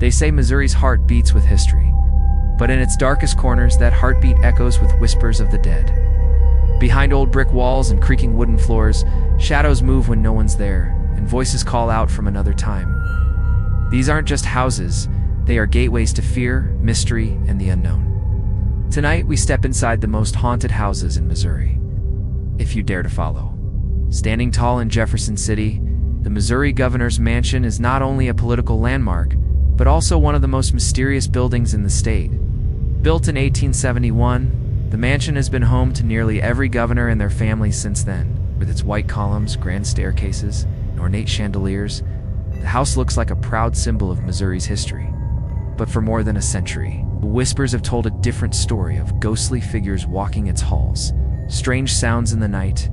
They say Missouri's heart beats with history, but in its darkest corners, that heartbeat echoes with whispers of the dead. Behind old brick walls and creaking wooden floors, shadows move when no one's there, and voices call out from another time. These aren't just houses, they are gateways to fear, mystery, and the unknown. Tonight, we step inside the most haunted houses in Missouri, if you dare to follow. Standing tall in Jefferson City, the Missouri Governor's Mansion is not only a political landmark, but also one of the most mysterious buildings in the state. Built in 1871, the mansion has been home to nearly every governor and their families since then. With its white columns, grand staircases, and ornate chandeliers, the house looks like a proud symbol of Missouri's history. But for more than a century, the whispers have told a different story of ghostly figures walking its halls, strange sounds in the night,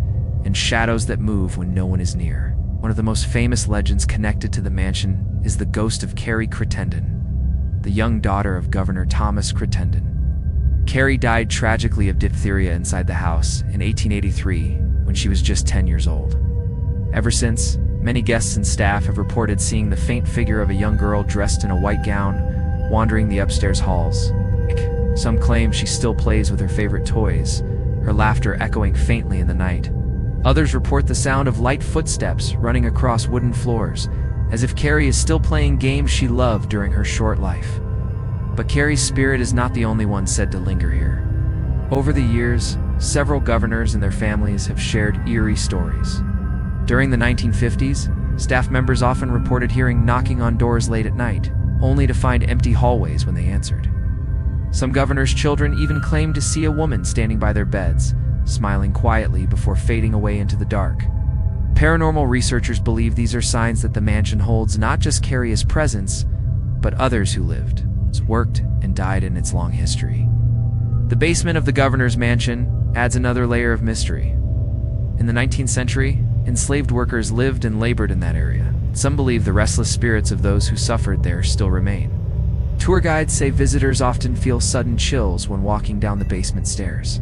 and shadows that move when no one is near. One of the most famous legends connected to the mansion is the ghost of Carrie Crittenden, the young daughter of Governor Thomas Crittenden. Carrie died tragically of diphtheria inside the house in 1883 when she was just 10 years old. Ever since, many guests and staff have reported seeing the faint figure of a young girl dressed in a white gown wandering the upstairs halls. Some claim she still plays with her favorite toys, her laughter echoing faintly in the night. Others report the sound of light footsteps running across wooden floors, as if Carrie is still playing games she loved during her short life. But Carrie's spirit is not the only one said to linger here. Over the years, several governors and their families have shared eerie stories. During the 1950s, staff members often reported hearing knocking on doors late at night, only to find empty hallways when they answered. Some governors' children even claimed to see a woman standing by their beds, smiling quietly before fading away into the dark. Paranormal researchers believe these are signs that the mansion holds not just Carrie's presence, but others who lived, worked, and died in its long history. The basement of the governor's mansion adds another layer of mystery. In the 19th century, enslaved workers lived and labored in that area. Some believe the restless spirits of those who suffered there still remain. Tour guides say visitors often feel sudden chills when walking down the basement stairs.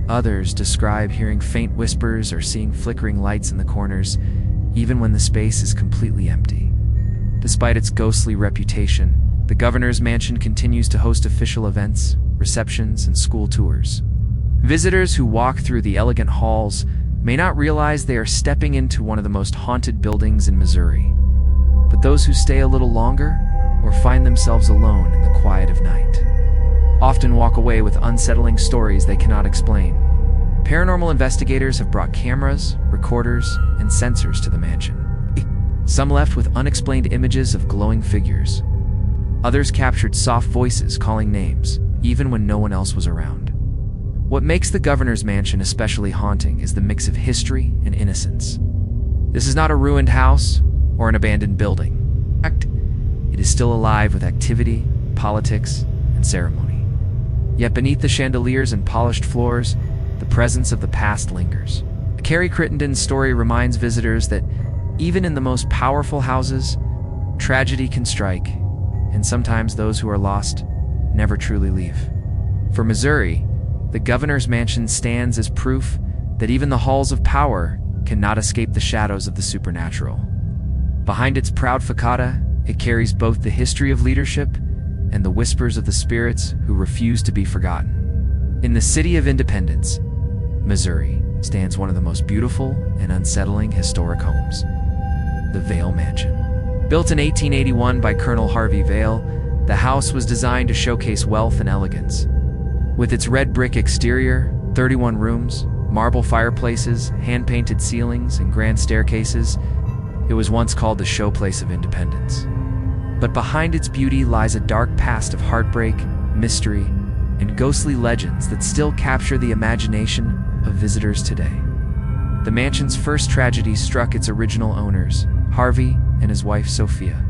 Others describe hearing faint whispers or seeing flickering lights in the corners, even when the space is completely empty. Despite its ghostly reputation, the governor's mansion continues to host official events, receptions, and school tours. Visitors who walk through the elegant halls may not realize they are stepping into one of the most haunted buildings in Missouri. But those who stay a little longer, or find themselves alone in the quiet of night, often walk away with unsettling stories they cannot explain. Paranormal investigators have brought cameras, recorders, and sensors to the mansion. Some left with unexplained images of glowing figures. Others captured soft voices calling names, even when no one else was around. What makes the governor's mansion especially haunting is the mix of history and innocence. This is not a ruined house or an abandoned building. In fact, it is still alive with activity, politics, and ceremony. Yet beneath the chandeliers and polished floors, the presence of the past lingers. Carrie Crittenden's story reminds visitors that even in the most powerful houses, tragedy can strike, and sometimes those who are lost never truly leave. For Missouri, the governor's mansion stands as proof that even the halls of power cannot escape the shadows of the supernatural. Behind its proud facade, it carries both the history of leadership and the whispers of the spirits who refuse to be forgotten. In the city of Independence, Missouri, stands one of the most beautiful and unsettling historic homes, the Vail Mansion. Built in 1881 by Colonel Harvey Vail, the house was designed to showcase wealth and elegance. With its red brick exterior, 31 rooms, marble fireplaces, hand-painted ceilings, and grand staircases, it was once called the showplace of Independence. But behind its beauty lies a dark past of heartbreak, mystery, and ghostly legends that still capture the imagination of visitors today. The mansion's first tragedy struck its original owners, Harvey and his wife Sophia.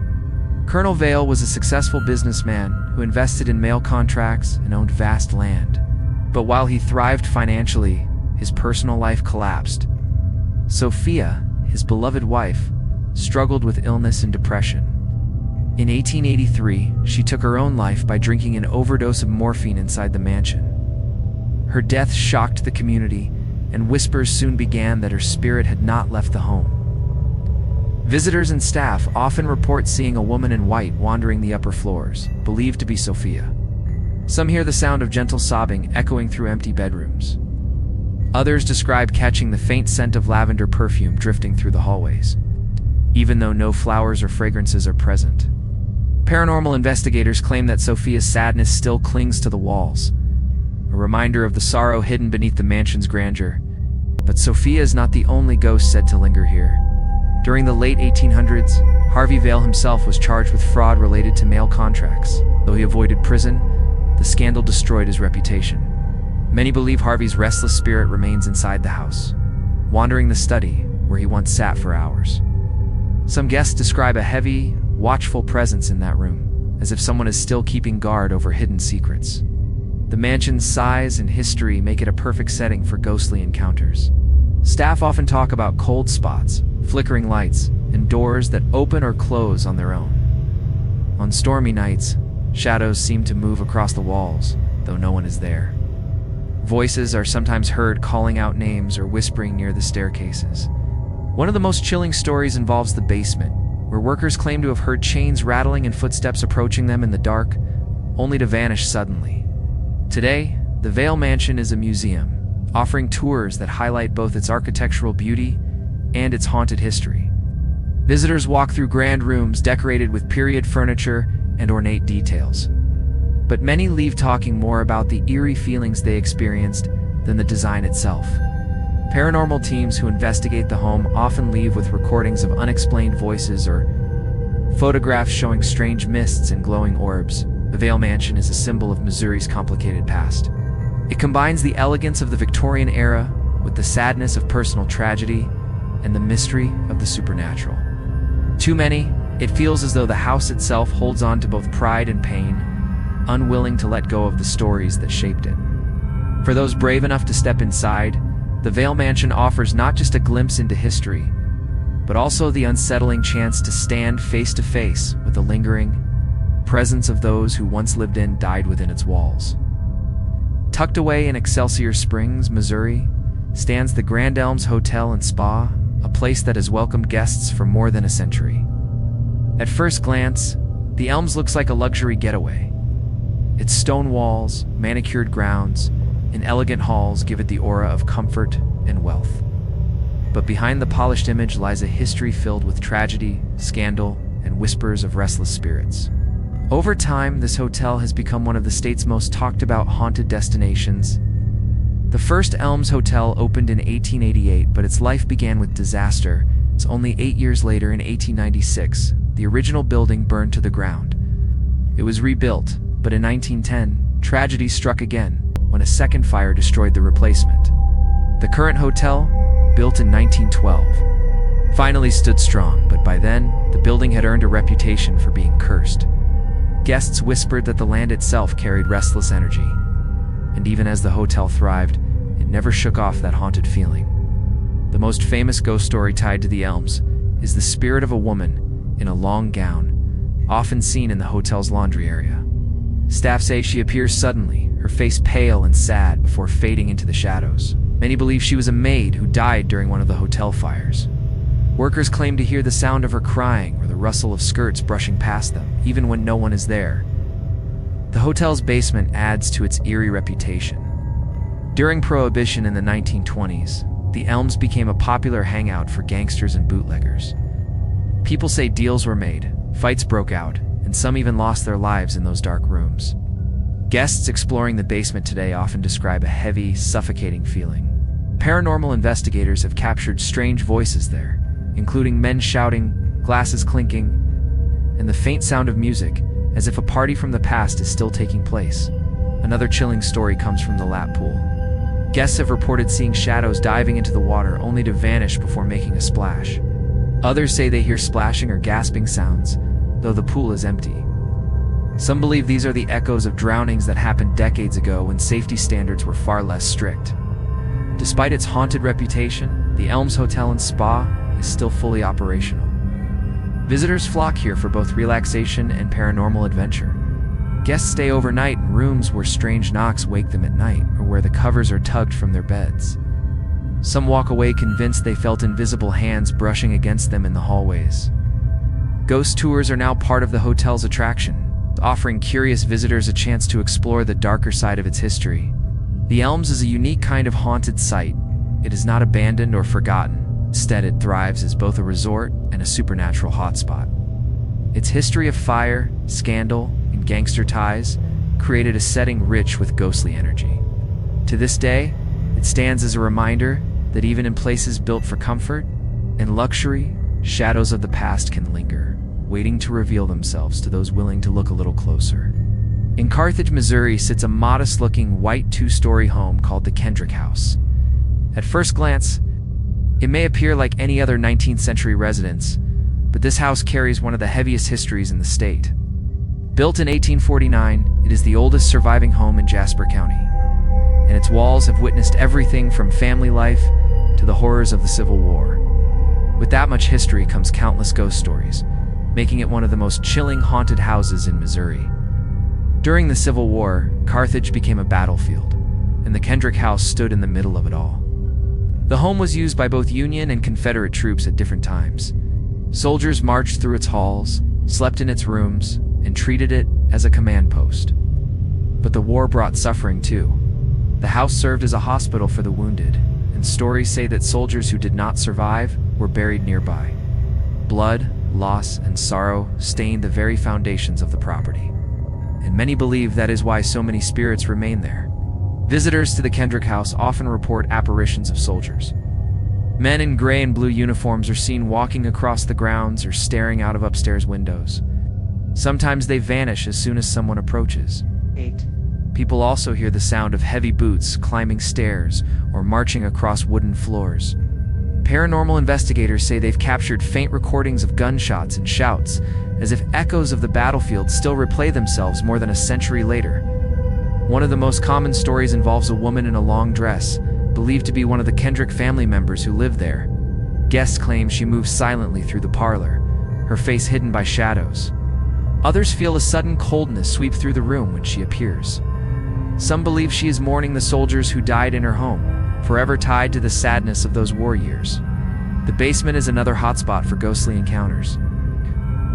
Colonel Vail was a successful businessman who invested in mail contracts and owned vast land. But while he thrived financially, his personal life collapsed. Sophia, his beloved wife, struggled with illness and depression. In 1883, she took her own life by drinking an overdose of morphine inside the mansion. Her death shocked the community, and whispers soon began that her spirit had not left the home. Visitors and staff often report seeing a woman in white wandering the upper floors, believed to be Sophia. Some hear the sound of gentle sobbing echoing through empty bedrooms. Others describe catching the faint scent of lavender perfume drifting through the hallways, even though no flowers or fragrances are present. Paranormal investigators claim that Sophia's sadness still clings to the walls, a reminder of the sorrow hidden beneath the mansion's grandeur. But Sophia is not the only ghost said to linger here. During the late 1800s, Harvey Vale himself was charged with fraud related to mail contracts. Though he avoided prison, the scandal destroyed his reputation. Many believe Harvey's restless spirit remains inside the house, wandering the study where he once sat for hours. Some guests describe a heavy, watchful presence in that room, as if someone is still keeping guard over hidden secrets. The mansion's size and history make it a perfect setting for ghostly encounters. Staff often talk about cold spots, flickering lights, and doors that open or close on their own. On stormy nights, shadows seem to move across the walls, though no one is there. Voices are sometimes heard calling out names or whispering near the staircases. One of the most chilling stories involves the basement, where workers claim to have heard chains rattling and footsteps approaching them in the dark, only to vanish suddenly. Today, the Vale Mansion is a museum, offering tours that highlight both its architectural beauty and its haunted history. Visitors walk through grand rooms decorated with period furniture and ornate details. But many leave talking more about the eerie feelings they experienced than the design itself. Paranormal teams who investigate the home often leave with recordings of unexplained voices or photographs showing strange mists and glowing orbs. The Vale Mansion is a symbol of Missouri's complicated past. It combines the elegance of the Victorian era with the sadness of personal tragedy and the mystery of the supernatural. To many, it feels as though the house itself holds on to both pride and pain, unwilling to let go of the stories that shaped it. For those brave enough to step inside, the Vale Mansion offers not just a glimpse into history, but also the unsettling chance to stand face to face with the lingering presence of those who once lived and died within its walls. Tucked away in Excelsior Springs, Missouri, stands the Grand Elms Hotel and Spa, a place that has welcomed guests for more than a century. At first glance, the Elms looks like a luxury getaway. Its stone walls, manicured grounds, and elegant halls give it the aura of comfort and wealth. But behind the polished image lies a history filled with tragedy, scandal, and whispers of restless spirits. Over time, this hotel has become one of the state's most talked about haunted destinations. The first Elms Hotel opened in 1888, but its life began with disaster. It's only 8 years later, in 1896, the original building burned to the ground. It was rebuilt, but in 1910, tragedy struck again when a second fire destroyed the replacement. The current hotel, built in 1912, finally stood strong, but by then, the building had earned a reputation for being cursed. Guests whispered that the land itself carried restless energy, and even as the hotel thrived, it never shook off that haunted feeling. The most famous ghost story tied to the Elms is the spirit of a woman in a long gown, often seen in the hotel's laundry area. Staff say she appears suddenly, her face pale and sad before fading into the shadows. Many believe she was a maid who died during one of the hotel fires. Workers claim to hear the sound of her crying or the rustle of skirts brushing past them, even when no one is there. The hotel's basement adds to its eerie reputation. During Prohibition in the 1920s, the Elms became a popular hangout for gangsters and bootleggers. People say deals were made, fights broke out, and some even lost their lives in those dark rooms. Guests exploring the basement today often describe a heavy, suffocating feeling. Paranormal investigators have captured strange voices there, including men shouting, glasses clinking, and the faint sound of music, as if a party from the past is still taking place. Another chilling story comes from the lap pool. Guests have reported seeing shadows diving into the water only to vanish before making a splash. Others say they hear splashing or gasping sounds, though the pool is empty. Some believe these are the echoes of drownings that happened decades ago when safety standards were far less strict. Despite its haunted reputation, the Elms Hotel and Spa is still fully operational. Visitors flock here for both relaxation and paranormal adventure. Guests stay overnight in rooms where strange knocks wake them at night, or where the covers are tugged from their beds. Some walk away convinced they felt invisible hands brushing against them in the hallways. Ghost tours are now part of the hotel's attraction, offering curious visitors a chance to explore the darker side of its history. The Elms is a unique kind of haunted site. It is not abandoned or forgotten. Instead, it thrives as both a resort and a supernatural hotspot. Its history of fire, scandal, and gangster ties created a setting rich with ghostly energy. To this day, it stands as a reminder that even in places built for comfort and luxury, shadows of the past can linger, waiting to reveal themselves to those willing to look a little closer. In Carthage, Missouri sits a modest-looking white two-story home called the Kendrick House. At first glance, it may appear like any other 19th century residence, but this house carries one of the heaviest histories in the state. Built in 1849, it is the oldest surviving home in Jasper County, and its walls have witnessed everything from family life to the horrors of the Civil War. With that much history comes countless ghost stories, making it one of the most chilling haunted houses in Missouri. During the Civil War, Carthage became a battlefield, and the Kendrick House stood in the middle of it all. The home was used by both Union and Confederate troops at different times. Soldiers marched through its halls, slept in its rooms, and treated it as a command post. But the war brought suffering too. The house served as a hospital for the wounded, and stories say that soldiers who did not survive were buried nearby. Blood, loss, and sorrow stained the very foundations of the property, and many believe that is why so many spirits remain there. Visitors to the Kendrick House often report apparitions of soldiers. Men in gray and blue uniforms are seen walking across the grounds or staring out of upstairs windows. Sometimes they vanish as soon as someone approaches. 8. People also hear the sound of heavy boots climbing stairs or marching across wooden floors. Paranormal investigators say they've captured faint recordings of gunshots and shouts, as if echoes of the battlefield still replay themselves more than a century later. One of the most common stories involves a woman in a long dress, believed to be one of the Kendrick family members who lived there. Guests claim she moves silently through the parlor, her face hidden by shadows. Others feel a sudden coldness sweep through the room when she appears. Some believe she is mourning the soldiers who died in her home, forever tied to the sadness of those war years. The basement is another hotspot for ghostly encounters.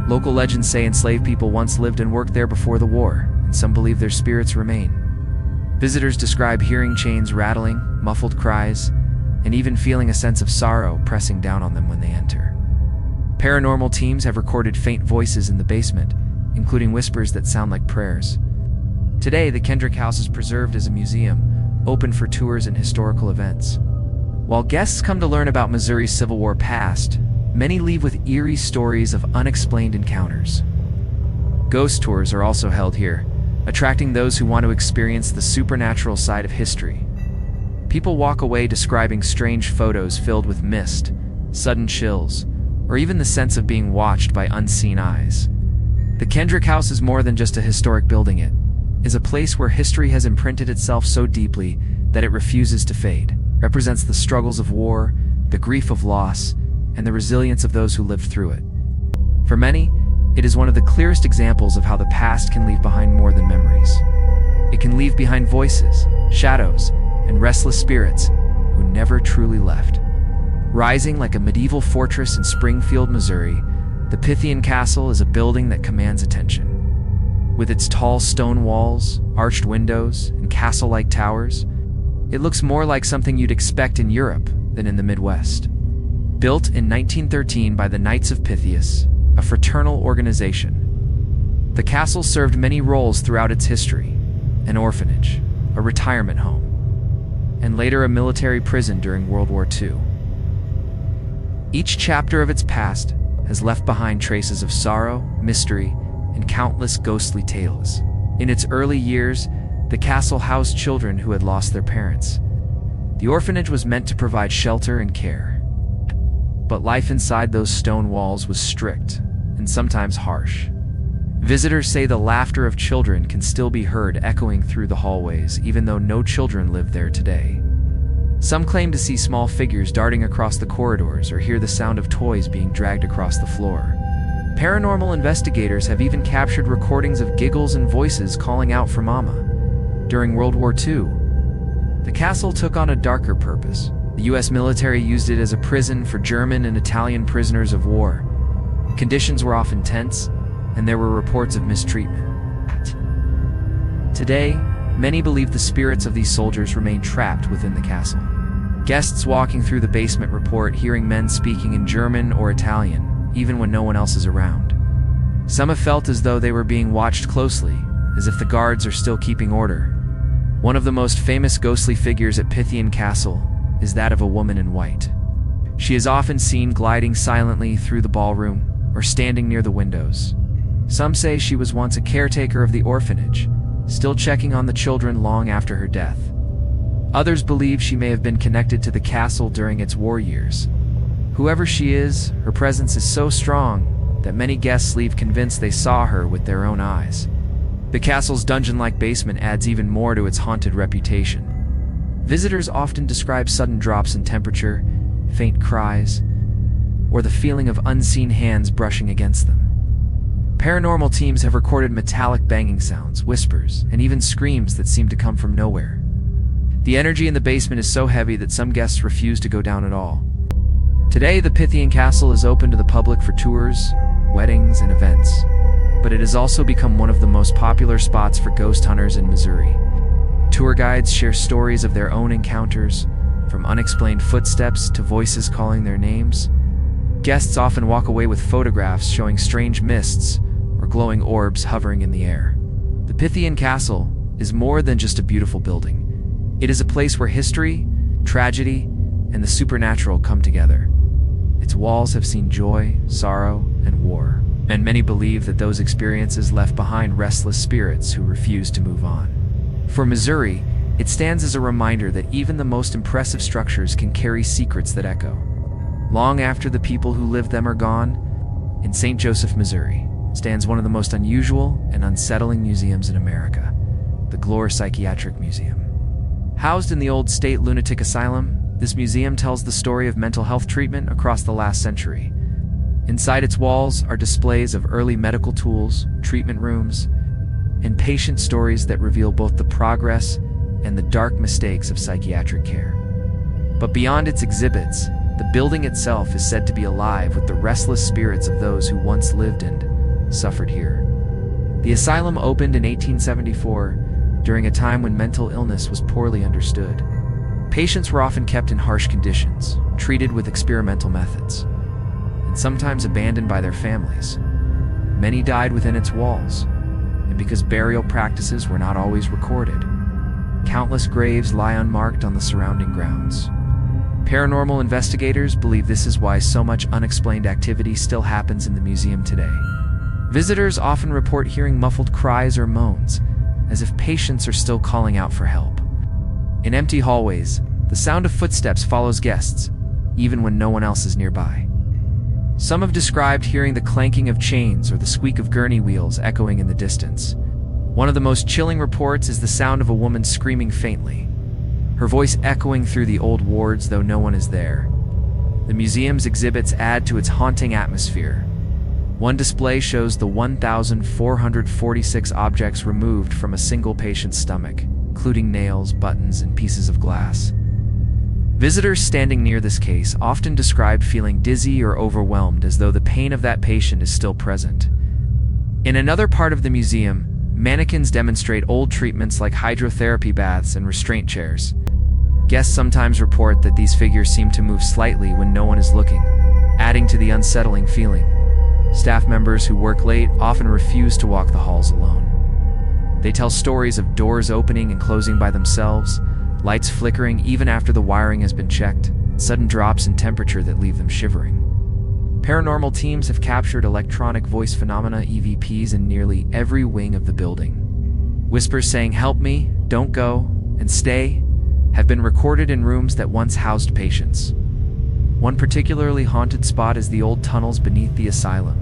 Local legends say enslaved people once lived and worked there before the war, and some believe their spirits remain. Visitors describe hearing chains rattling, muffled cries, and even feeling a sense of sorrow pressing down on them when they enter. Paranormal teams have recorded faint voices in the basement, including whispers that sound like prayers. Today, the Kendrick House is preserved as a museum, open for tours and historical events. While guests come to learn about Missouri's Civil War past, many leave with eerie stories of unexplained encounters. Ghost tours are also held here, attracting those who want to experience the supernatural side of history. People walk away describing strange photos filled with mist, sudden chills, or even the sense of being watched by unseen eyes. The Kendrick House is more than just a historic building. It is a place where history has imprinted itself so deeply that it refuses to fade. It represents the struggles of war, the grief of loss, and the resilience of those who lived through it. For many, it is one of the clearest examples of how the past can leave behind more than memories. It can leave behind voices, shadows, and restless spirits who never truly left. Rising like a medieval fortress in Springfield, Missouri, the Pythian Castle is a building that commands attention. With its tall stone walls, arched windows, and castle-like towers, it looks more like something you'd expect in Europe than in the Midwest. Built in 1913 by the Knights of Pythias, a fraternal organization, the castle served many roles throughout its history: an orphanage, a retirement home, and later a military prison during World War II. Each chapter of its past has left behind traces of sorrow, mystery, and countless ghostly tales. In its early years, the castle housed children who had lost their parents. The orphanage was meant to provide shelter and care. But life inside those stone walls was strict and sometimes harsh. Visitors say the laughter of children can still be heard echoing through the hallways, even though no children live there today. Some claim to see small figures darting across the corridors or hear the sound of toys being dragged across the floor. Paranormal investigators have even captured recordings of giggles and voices calling out for Mama. During World War II, the castle took on a darker purpose, The US military used it as a prison for German and Italian prisoners of war. Conditions were often tense, and there were reports of mistreatment. Today, many believe the spirits of these soldiers remain trapped within the castle. Guests walking through the basement report hearing men speaking in German or Italian, even when no one else is around. Some have felt as though they were being watched closely, as if the guards are still keeping order. One of the most famous ghostly figures at Pythian Castle is that of a woman in white. She is often seen gliding silently through the ballroom or standing near the windows. Some say she was once a caretaker of the orphanage, still checking on the children long after her death. Others believe she may have been connected to the castle during its war years. Whoever she is, her presence is so strong that many guests leave convinced they saw her with their own eyes. The castle's dungeon-like basement adds even more to its haunted reputation. Visitors often describe sudden drops in temperature, faint cries, or the feeling of unseen hands brushing against them. Paranormal teams have recorded metallic banging sounds, whispers, and even screams that seem to come from nowhere. The energy in the basement is so heavy that some guests refuse to go down at all. Today, the Pythian Castle is open to the public for tours, weddings, and events, but it has also become one of the most popular spots for ghost hunters in Missouri. Tour guides share stories of their own encounters, from unexplained footsteps to voices calling their names. Guests often walk away with photographs showing strange mists or glowing orbs hovering in the air. The Pythian Castle is more than just a beautiful building. It is a place where history, tragedy, and the supernatural come together. Its walls have seen joy, sorrow, and war, and many believe that those experiences left behind restless spirits who refuse to move on. For Missouri, it stands as a reminder that even the most impressive structures can carry secrets that echo long after the people who lived them are gone. In St. Joseph, Missouri, stands one of the most unusual and unsettling museums in America, the Glore Psychiatric Museum. Housed in the old state lunatic asylum, this museum tells the story of mental health treatment across the last century. Inside its walls are displays of early medical tools, treatment rooms, and patient stories that reveal both the progress and the dark mistakes of psychiatric care. But beyond its exhibits, the building itself is said to be alive with the restless spirits of those who once lived and suffered here. The asylum opened in 1874, during a time when mental illness was poorly understood. Patients were often kept in harsh conditions, treated with experimental methods, and sometimes abandoned by their families. Many died within its walls, and because burial practices were not always recorded, countless graves lie unmarked on the surrounding grounds. Paranormal investigators believe this is why so much unexplained activity still happens in the museum today. Visitors often report hearing muffled cries or moans, as if patients are still calling out for help. In empty hallways, the sound of footsteps follows guests, even when no one else is nearby. Some have described hearing the clanking of chains or the squeak of gurney wheels echoing in the distance. One of the most chilling reports is the sound of a woman screaming faintly, her voice echoing through the old wards though no one is there. The museum's exhibits add to its haunting atmosphere. One display shows the 1,446 objects removed from a single patient's stomach, including nails, buttons, and pieces of glass. Visitors standing near this case often describe feeling dizzy or overwhelmed, as though the pain of that patient is still present. In another part of the museum, mannequins demonstrate old treatments like hydrotherapy baths and restraint chairs. Guests sometimes report that these figures seem to move slightly when no one is looking, adding to the unsettling feeling. Staff members who work late often refuse to walk the halls alone. They tell stories of doors opening and closing by themselves, lights flickering even after the wiring has been checked, sudden drops in temperature that leave them shivering. Paranormal teams have captured electronic voice phenomena (EVPs) in nearly every wing of the building. Whispers saying "help me," "don't go," and "stay" have been recorded in rooms that once housed patients. One particularly haunted spot is the old tunnels beneath the asylum.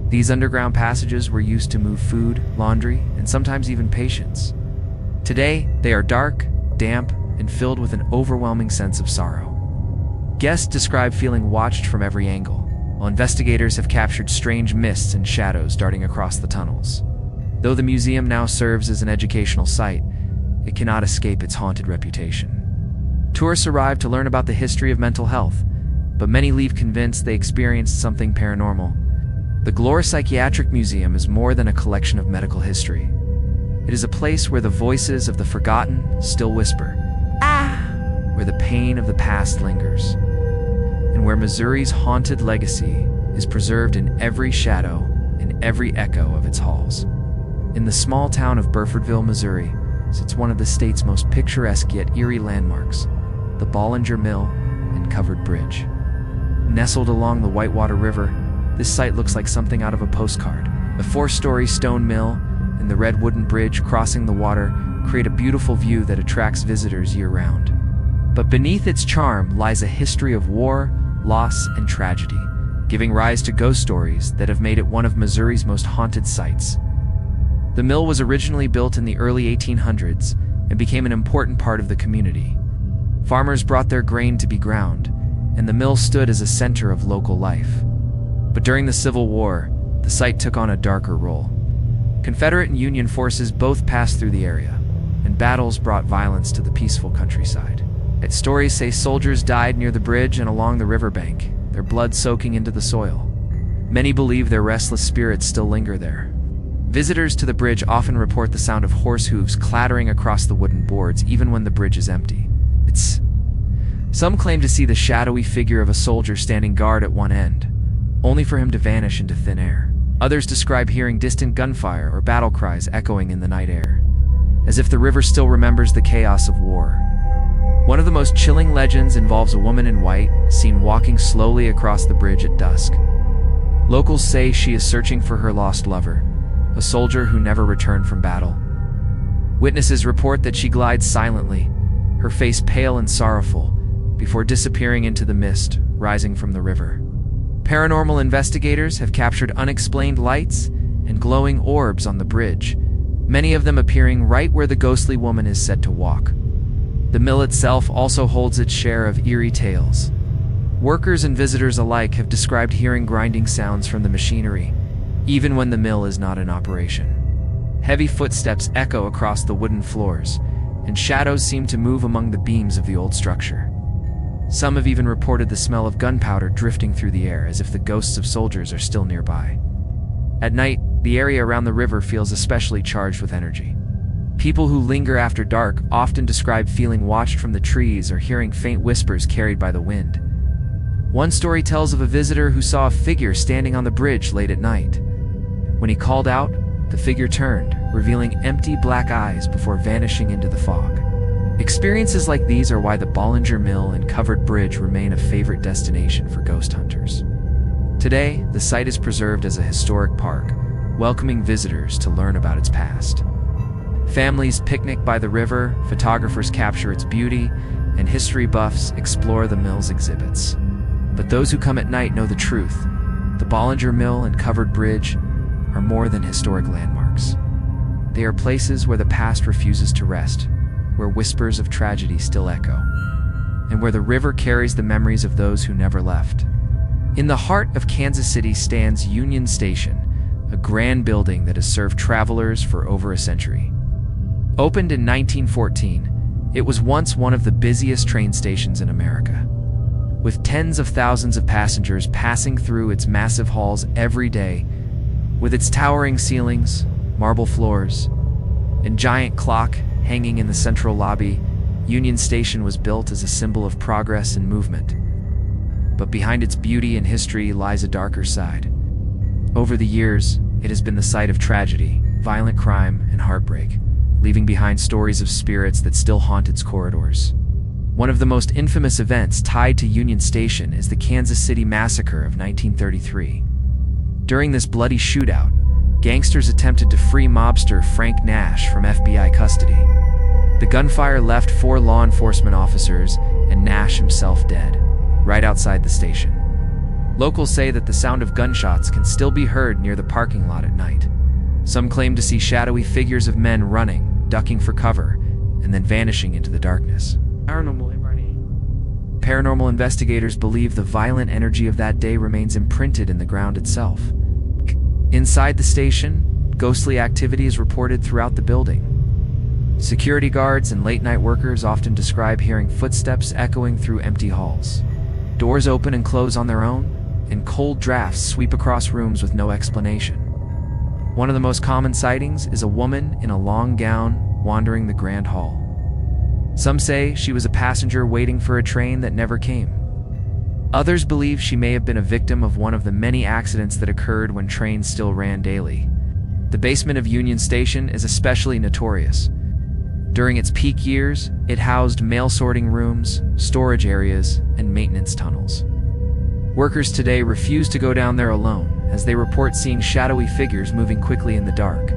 These underground passages were used to move food, laundry, and sometimes even patients. Today, they are dark, damp, and filled with an overwhelming sense of sorrow. Guests describe feeling watched from every angle, while investigators have captured strange mists and shadows darting across the tunnels. Though the museum now serves as an educational site, it cannot escape its haunted reputation. Tourists arrive to learn about the history of mental health, but many leave convinced they experienced something paranormal. The Glore Psychiatric Museum is more than a collection of medical history. It is a place where the voices of the forgotten still whisper, where the pain of the past lingers, and where Missouri's haunted legacy is preserved in every shadow and every echo of its halls. In the small town of Burfordville, Missouri, sits one of the state's most picturesque yet eerie landmarks, the Bollinger Mill and Covered Bridge. Nestled along the Whitewater River, this site looks like something out of a postcard. The 4-story stone mill and the red wooden bridge crossing the water create a beautiful view that attracts visitors year-round. But beneath its charm lies a history of war, loss, and tragedy, giving rise to ghost stories that have made it one of Missouri's most haunted sites. The mill was originally built in the early 1800s and became an important part of the community. Farmers brought their grain to be ground, and the mill stood as a center of local life. But during the Civil War, the site took on a darker role. Confederate and Union forces both passed through the area, and battles brought violence to the peaceful countryside. Stories say soldiers died near the bridge and along the riverbank, their blood soaking into the soil. Many believe their restless spirits still linger there. Visitors to the bridge often report the sound of horse hooves clattering across the wooden boards even when the bridge is empty. Some claim to see the shadowy figure of a soldier standing guard at one end, only for him to vanish into thin air. Others describe hearing distant gunfire or battle cries echoing in the night air, as if the river still remembers the chaos of war. One of the most chilling legends involves a woman in white, seen walking slowly across the bridge at dusk. Locals say she is searching for her lost lover, a soldier who never returned from battle. Witnesses report that she glides silently, her face pale and sorrowful, before disappearing into the mist rising from the river. Paranormal investigators have captured unexplained lights and glowing orbs on the bridge, many of them appearing right where the ghostly woman is said to walk. The mill itself also holds its share of eerie tales. Workers and visitors alike have described hearing grinding sounds from the machinery, even when the mill is not in operation. Heavy footsteps echo across the wooden floors, and shadows seem to move among the beams of the old structure. Some have even reported the smell of gunpowder drifting through the air, as if the ghosts of soldiers are still nearby. At night, the area around the river feels especially charged with energy. People who linger after dark often describe feeling watched from the trees or hearing faint whispers carried by the wind. One story tells of a visitor who saw a figure standing on the bridge late at night. When he called out, the figure turned, revealing empty black eyes before vanishing into the fog. Experiences like these are why the Bollinger Mill and Covered Bridge remain a favorite destination for ghost hunters. Today, the site is preserved as a historic park, welcoming visitors to learn about its past. Families picnic by the river, photographers capture its beauty, and history buffs explore the mill's exhibits. But those who come at night know the truth. The Bollinger Mill and Covered Bridge are more than historic landmarks. They are places where the past refuses to rest, where whispers of tragedy still echo, and where the river carries the memories of those who never left. In the heart of Kansas City stands Union Station, a grand building that has served travelers for over a century. Opened in 1914, it was once one of the busiest train stations in America, with tens of thousands of passengers passing through its massive halls every day. With its towering ceilings, marble floors, and giant clock hanging in the central lobby, Union Station was built as a symbol of progress and movement. But behind its beauty and history lies a darker side. Over the years, it has been the site of tragedy, violent crime, and heartbreak, leaving behind stories of spirits that still haunt its corridors. One of the most infamous events tied to Union Station is the Kansas City Massacre of 1933. During this bloody shootout, gangsters attempted to free mobster Frank Nash from FBI custody. The gunfire left 4 law enforcement officers and Nash himself dead, right outside the station. Locals say that the sound of gunshots can still be heard near the parking lot at night. Some claim to see shadowy figures of men running, ducking for cover, and then vanishing into the darkness. Paranormal investigators believe the violent energy of that day remains imprinted in the ground itself. Inside the station, ghostly activity is reported throughout the building. Security guards and late-night workers often describe hearing footsteps echoing through empty halls. Doors open and close on their own, and cold drafts sweep across rooms with no explanation. One of the most common sightings is a woman in a long gown wandering the grand hall. Some say she was a passenger waiting for a train that never came. Others believe she may have been a victim of one of the many accidents that occurred when trains still ran daily. The basement of Union Station is especially notorious. During its peak years, it housed mail sorting rooms, storage areas, and maintenance tunnels. Workers today refuse to go down there alone, as they report seeing shadowy figures moving quickly in the dark.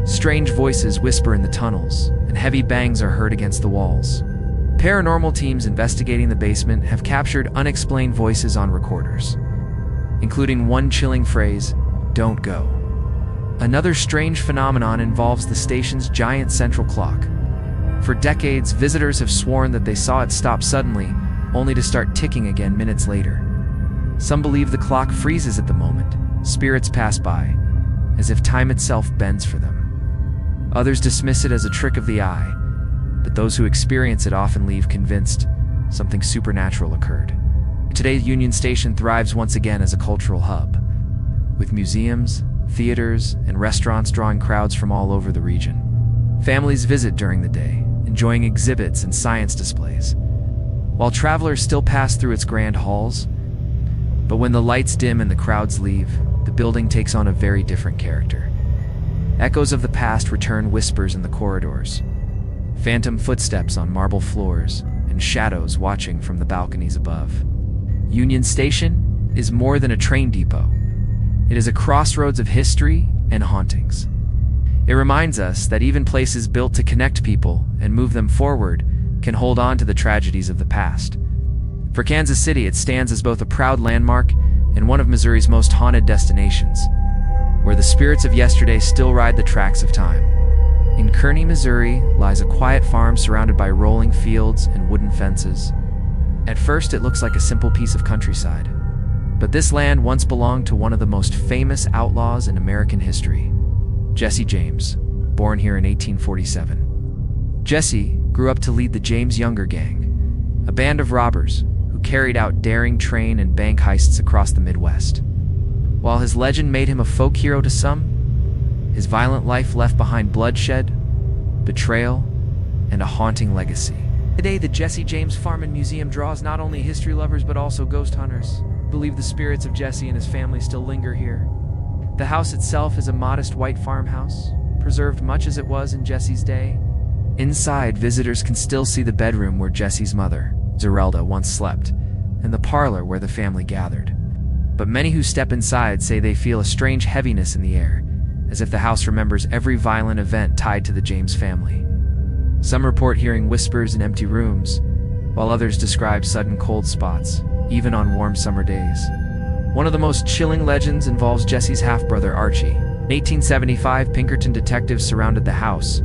Strange voices whisper in the tunnels, and heavy bangs are heard against the walls. Paranormal teams investigating the basement have captured unexplained voices on recorders, including one chilling phrase, "Don't go." Another strange phenomenon involves the station's giant central clock. For decades, visitors have sworn that they saw it stop suddenly, only to start ticking again minutes later. Some believe the clock freezes at the moment spirits pass by, as if time itself bends for them. Others dismiss it as a trick of the eye, but those who experience it often leave convinced something supernatural occurred. Today, Union Station thrives once again as a cultural hub, with museums, theaters, and restaurants drawing crowds from all over the region. Families visit during the day, enjoying exhibits and science displays, while travelers still pass through its grand halls. But when the lights dim and the crowds leave, the building takes on a very different character. Echoes of the past return, whispers in the corridors, phantom footsteps on marble floors, and shadows watching from the balconies above. Union Station is more than a train depot. It is a crossroads of history and hauntings. It reminds us that even places built to connect people and move them forward can hold on to the tragedies of the past. For Kansas City, it stands as both a proud landmark and one of Missouri's most haunted destinations, where the spirits of yesterday still ride the tracks of time. In Kearney, Missouri, lies a quiet farm surrounded by rolling fields and wooden fences. At first, it looks like a simple piece of countryside, but this land once belonged to one of the most famous outlaws in American history, Jesse James, born here in 1847. Jesse grew up to lead the James Younger Gang, a band of robbers who carried out daring train and bank heists across the Midwest. While his legend made him a folk hero to some, his violent life left behind bloodshed, betrayal, and a haunting legacy. Today, the Jesse James Farm and Museum draws not only history lovers but also ghost hunters who believe the spirits of Jesse and his family still linger here. The house itself is a modest white farmhouse, preserved much as it was in Jesse's day. Inside, visitors can still see the bedroom where Jesse's mother, Zerelda, once slept, and the parlor where the family gathered. But many who step inside say they feel a strange heaviness in the air, as if the house remembers every violent event tied to the James family. Some report hearing whispers in empty rooms, while others describe sudden cold spots, even on warm summer days. One of the most chilling legends involves Jesse's half-brother Archie. In 1875, Pinkerton detectives surrounded the house.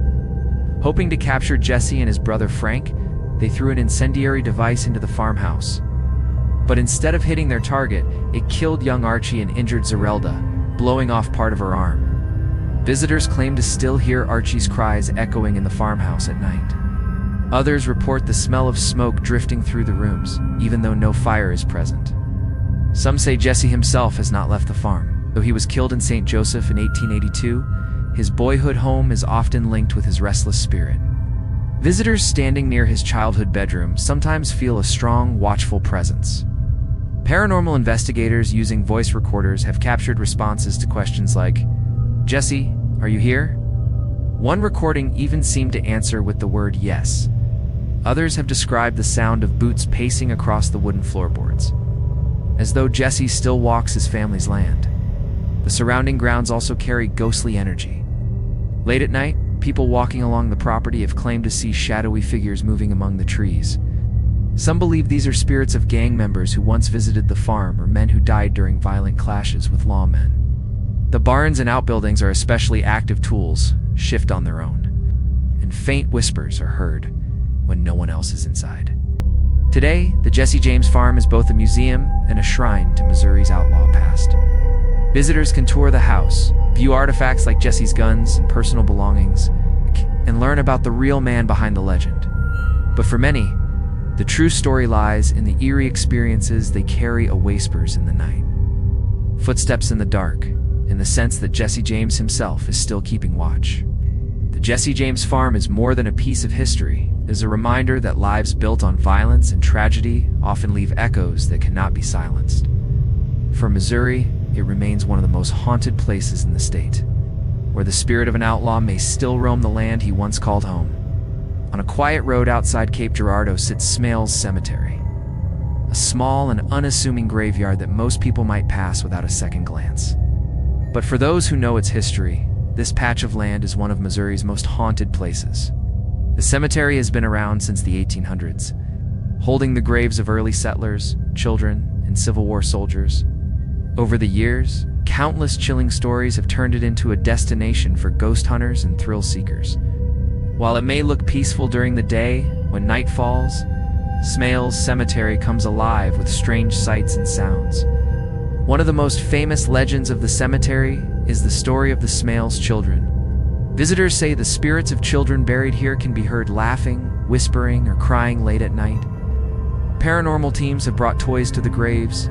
Hoping to capture Jesse and his brother Frank, they threw an incendiary device into the farmhouse. But instead of hitting their target, it killed young Archie and injured Zerelda, blowing off part of her arm. Visitors claim to still hear Archie's cries echoing in the farmhouse at night. Others report the smell of smoke drifting through the rooms, even though no fire is present. Some say Jesse himself has not left the farm. Though he was killed in St. Joseph in 1882, his boyhood home is often linked with his restless spirit. Visitors standing near his childhood bedroom sometimes feel a strong, watchful presence. Paranormal investigators using voice recorders have captured responses to questions like, "Jesse, are you here?" One recording even seemed to answer with the word yes. Others have described the sound of boots pacing across the wooden floorboards, as though Jesse still walks his family's land. The surrounding grounds also carry ghostly energy. Late at night, people walking along the property have claimed to see shadowy figures moving among the trees. Some believe these are spirits of gang members who once visited the farm or men who died during violent clashes with lawmen. The barns and outbuildings are especially active tools, shift on their own, and faint whispers are heard when no one else is inside. Today, the Jesse James Farm is both a museum and a shrine to Missouri's outlaw past. Visitors can tour the house, view artifacts like Jesse's guns and personal belongings, and learn about the real man behind the legend. But for many, the true story lies in the eerie experiences they carry a whispers in the night. Footsteps in the dark, in the sense that Jesse James himself is still keeping watch. The Jesse James farm is more than a piece of history. It is a reminder that lives built on violence and tragedy often leave echoes that cannot be silenced. For Missouri, it remains one of the most haunted places in the state, where the spirit of an outlaw may still roam the land he once called home. On a quiet road outside Cape Girardeau sits Smales Cemetery, a small and unassuming graveyard that most people might pass without a second glance. But for those who know its history, this patch of land is one of Missouri's most haunted places. The cemetery has been around since the 1800s, holding the graves of early settlers, children, and Civil War soldiers. Over the years, countless chilling stories have turned it into a destination for ghost hunters and thrill seekers. While it may look peaceful during the day, when night falls, Smales Cemetery comes alive with strange sights and sounds. One of the most famous legends of the cemetery is the story of the Smales children. Visitors say the spirits of children buried here can be heard laughing, whispering, or crying late at night. Paranormal teams have brought toys to the graves,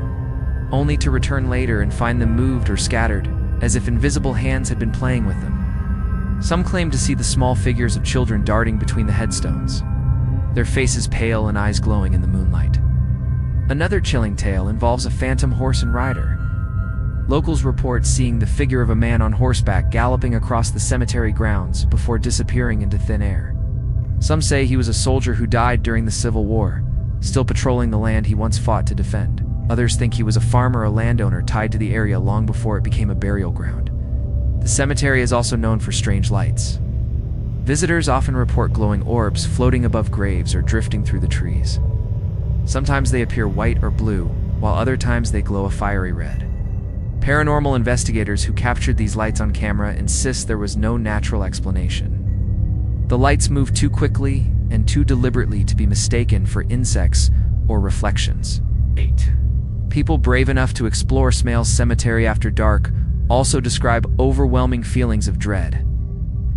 only to return later and find them moved or scattered, as if invisible hands had been playing with them. Some claim to see the small figures of children darting between the headstones, their faces pale and eyes glowing in the moonlight. Another chilling tale involves a phantom horse and rider. Locals report seeing the figure of a man on horseback galloping across the cemetery grounds before disappearing into thin air. Some say he was a soldier who died during the Civil War, still patrolling the land he once fought to defend. Others think he was a farmer or landowner tied to the area long before it became a burial ground. The cemetery is also known for strange lights. Visitors often report glowing orbs floating above graves or drifting through the trees. Sometimes they appear white or blue, while other times they glow a fiery red. Paranormal investigators who captured these lights on camera insist there was no natural explanation. The lights move too quickly and too deliberately to be mistaken for insects or reflections. 8. People brave enough to explore Smales Cemetery after dark also describe overwhelming feelings of dread.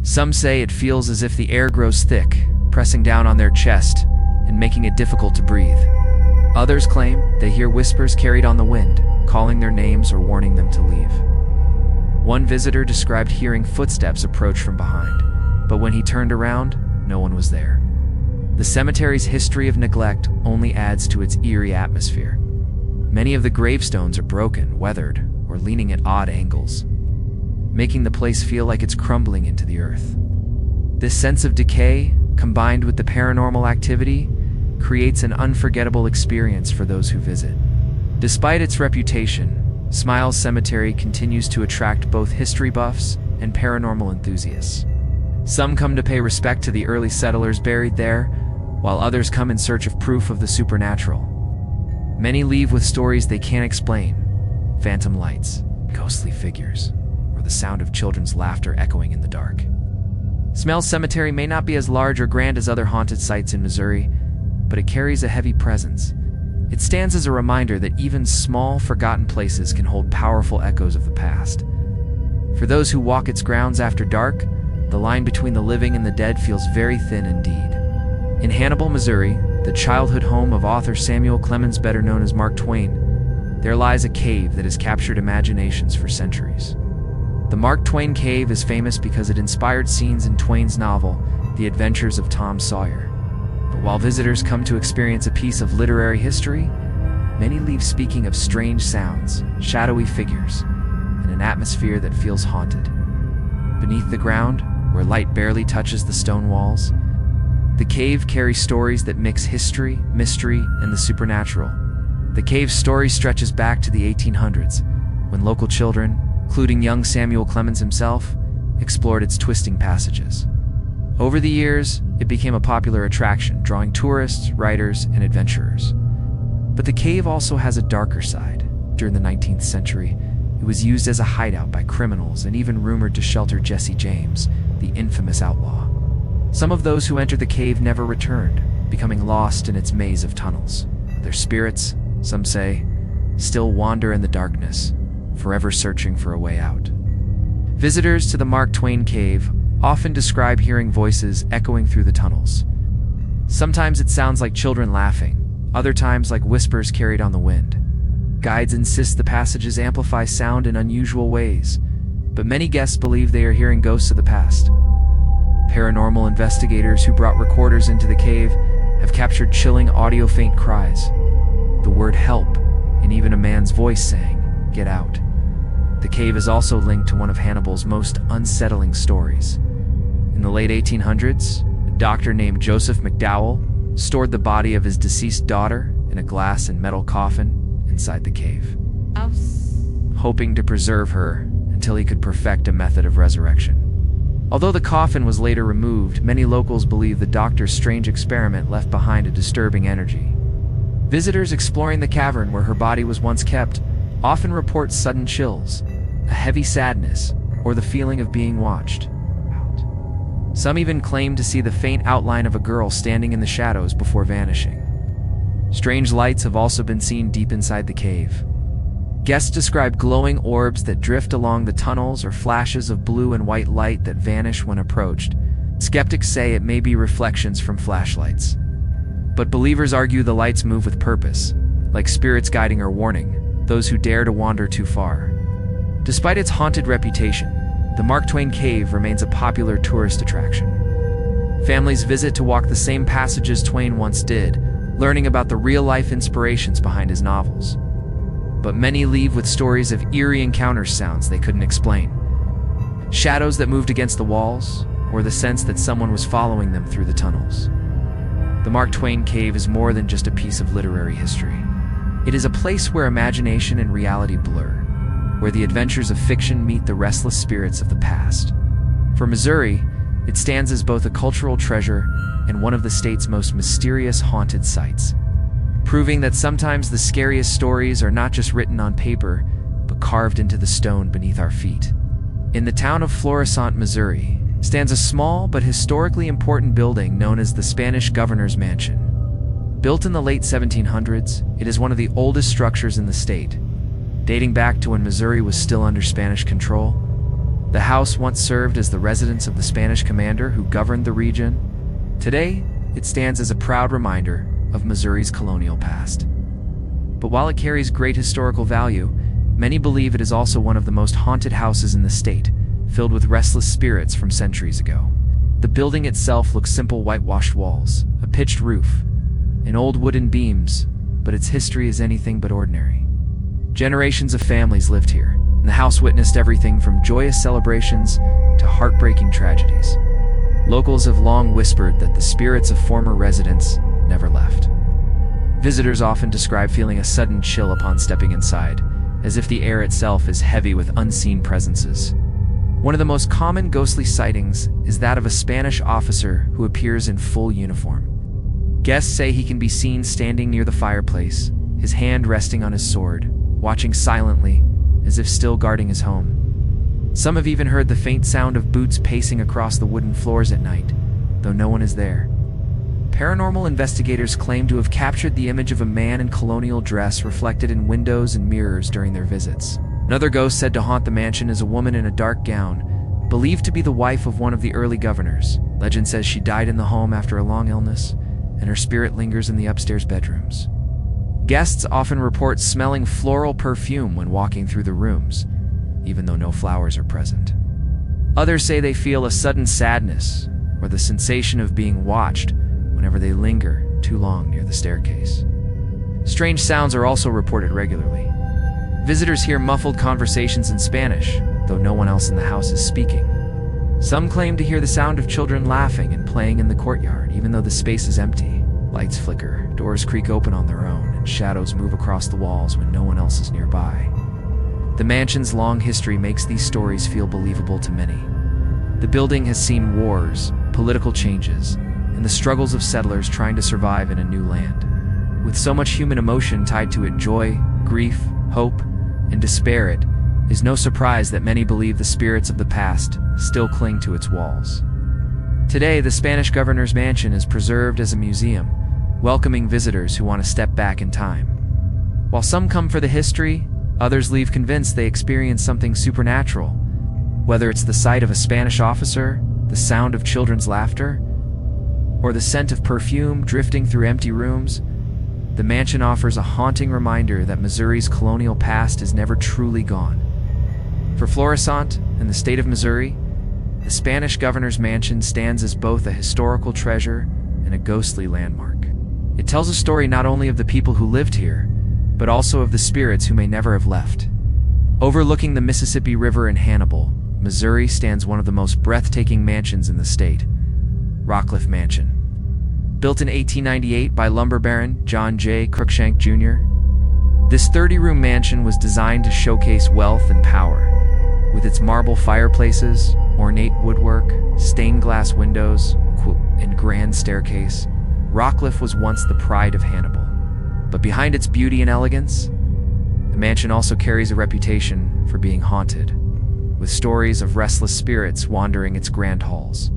Some say it feels as if the air grows thick, pressing down on their chest and making it difficult to breathe. Others claim they hear whispers carried on the wind, calling their names or warning them to leave. One visitor described hearing footsteps approach from behind, but when he turned around, no one was there. The cemetery's history of neglect only adds to its eerie atmosphere. Many of the gravestones are broken, weathered, or leaning at odd angles, making the place feel like it's crumbling into the earth. This sense of decay, combined with the paranormal activity, creates an unforgettable experience for those who visit. Despite its reputation, Smales Cemetery continues to attract both history buffs and paranormal enthusiasts. Some come to pay respect to the early settlers buried there, while others come in search of proof of the supernatural. Many leave with stories they can't explain: phantom lights, ghostly figures, or the sound of children's laughter echoing in the dark. Smales Cemetery may not be as large or grand as other haunted sites in Missouri, but it carries a heavy presence. It stands as a reminder that even small, forgotten places can hold powerful echoes of the past. For those who walk its grounds after dark, the line between the living and the dead feels very thin indeed. In Hannibal, Missouri, the childhood home of author Samuel Clemens, better known as Mark Twain, there lies a cave that has captured imaginations for centuries. The Mark Twain Cave is famous because it inspired scenes in Twain's novel, The Adventures of Tom Sawyer. But while visitors come to experience a piece of literary history, many leave speaking of strange sounds, shadowy figures, and an atmosphere that feels haunted. Beneath the ground, where light barely touches the stone walls, the cave carries stories that mix history, mystery, and the supernatural. The cave's story stretches back to the 1800s, when local children, including young Samuel Clemens himself, explored its twisting passages. Over the years, it became a popular attraction, drawing tourists, writers, and adventurers. But the cave also has a darker side. During the 19th century, it was used as a hideout by criminals and even rumored to shelter Jesse James, the infamous outlaw. Some of those who entered the cave never returned, becoming lost in its maze of tunnels. Their spirits, some say, still wander in the darkness, forever searching for a way out. Visitors to the Mark Twain Cave often describe hearing voices echoing through the tunnels. Sometimes it sounds like children laughing, other times like whispers carried on the wind. Guides insist the passages amplify sound in unusual ways, but many guests believe they are hearing ghosts of the past. Paranormal investigators who brought recorders into the cave have captured chilling audio faint cries, the word help, and even a man's voice saying, "Get out." The cave is also linked to one of Hannibal's most unsettling stories. In the late 1800s, a doctor named Joseph McDowell stored the body of his deceased daughter in a glass and metal coffin inside the cave, hoping to preserve her until he could perfect a method of resurrection. Although the coffin was later removed, many locals believe the doctor's strange experiment left behind a disturbing energy. Visitors exploring the cavern where her body was once kept often report sudden chills, a heavy sadness, or the feeling of being watched. Some even claim to see the faint outline of a girl standing in the shadows before vanishing. Strange lights have also been seen deep inside the cave. Guests describe glowing orbs that drift along the tunnels or flashes of blue and white light that vanish when approached. Skeptics say it may be reflections from flashlights. But believers argue the lights move with purpose, like spirits guiding or warning those who dare to wander too far. Despite its haunted reputation, the Mark Twain Cave remains a popular tourist attraction. Families visit to walk the same passages Twain once did, learning about the real-life inspirations behind his novels. But many leave with stories of eerie encounter sounds they couldn't explain. Shadows that moved against the walls, or the sense that someone was following them through the tunnels. The Mark Twain Cave is more than just a piece of literary history. It is a place where imagination and reality blur, where the adventures of fiction meet the restless spirits of the past. For Missouri, it stands as both a cultural treasure and one of the state's most mysterious haunted sites, proving that sometimes the scariest stories are not just written on paper, but carved into the stone beneath our feet. In the town of Florissant, Missouri, stands a small but historically important building known as the Spanish Governor's Mansion. Built in the late 1700s, it is one of the oldest structures in the state, dating back to when Missouri was still under Spanish control. The house once served as the residence of the Spanish commander who governed the region. Today, it stands as a proud reminder of Missouri's colonial past. But while it carries great historical value, many believe it is also one of the most haunted houses in the state, filled with restless spirits from centuries ago. The building itself looks simple: whitewashed walls, a pitched roof, and old wooden beams, but its history is anything but ordinary. Generations of families lived here, and the house witnessed everything from joyous celebrations to heartbreaking tragedies. Locals have long whispered that the spirits of former residents never left. Visitors often describe feeling a sudden chill upon stepping inside, as if the air itself is heavy with unseen presences. One of the most common ghostly sightings is that of a Spanish officer who appears in full uniform. Guests say he can be seen standing near the fireplace, his hand resting on his sword, watching silently, as if still guarding his home. Some have even heard the faint sound of boots pacing across the wooden floors at night, though no one is there. Paranormal investigators claim to have captured the image of a man in colonial dress reflected in windows and mirrors during their visits. Another ghost said to haunt the mansion is a woman in a dark gown, believed to be the wife of one of the early governors. Legend says she died in the home after a long illness, and her spirit lingers in the upstairs bedrooms. Guests often report smelling floral perfume when walking through the rooms, even though no flowers are present. Others say they feel a sudden sadness or the sensation of being watched whenever they linger too long near the staircase. Strange sounds are also reported regularly. Visitors hear muffled conversations in Spanish, though no one else in the house is speaking. Some claim to hear the sound of children laughing and playing in the courtyard, even though the space is empty. Lights flicker, doors creak open on their own, and shadows move across the walls when no one else is nearby. The mansion's long history makes these stories feel believable to many. The building has seen wars, political changes, and the struggles of settlers trying to survive in a new land. With so much human emotion tied to it, joy, grief, hope, and despair, it is no surprise that many believe the spirits of the past still cling to its walls. Today, the Spanish Governor's Mansion is preserved as a museum, welcoming visitors who want to step back in time. While some come for the history, others leave convinced they experienced something supernatural. Whether it's the sight of a Spanish officer, the sound of children's laughter, or the scent of perfume drifting through empty rooms, the mansion offers a haunting reminder that Missouri's colonial past is never truly gone. For Florissant and the state of Missouri, the Spanish governor's mansion stands as both a historical treasure and a ghostly landmark. It tells a story not only of the people who lived here, but also of the spirits who may never have left. Overlooking the Mississippi River in Hannibal, Missouri stands one of the most breathtaking mansions in the state, Rockcliffe Mansion. Built in 1898 by lumber baron John J. Cruikshank Jr., this 30-room mansion was designed to showcase wealth and power. With its marble fireplaces, ornate woodwork, stained glass windows, and grand staircase, Rockcliffe was once the pride of Hannibal. But behind its beauty and elegance, the mansion also carries a reputation for being haunted, with stories of restless spirits wandering its grand halls.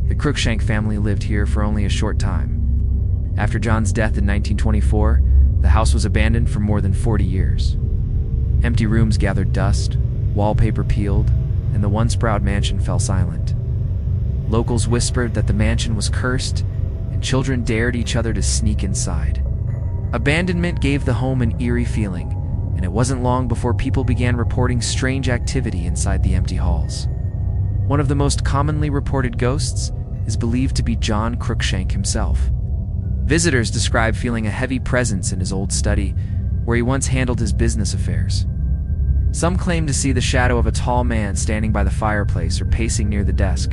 The Cruikshank family lived here for only a short time. After John's death in 1924, the house was abandoned for more than 40 years. Empty rooms gathered dust, wallpaper peeled, and the once proud mansion fell silent. Locals whispered that the mansion was cursed, and children dared each other to sneak inside. Abandonment gave the home an eerie feeling, and it wasn't long before people began reporting strange activity inside the empty halls. One of the most commonly reported ghosts is believed to be John Cruikshank himself. Visitors describe feeling a heavy presence in his old study, where he once handled his business affairs. Some claim to see the shadow of a tall man standing by the fireplace or pacing near the desk.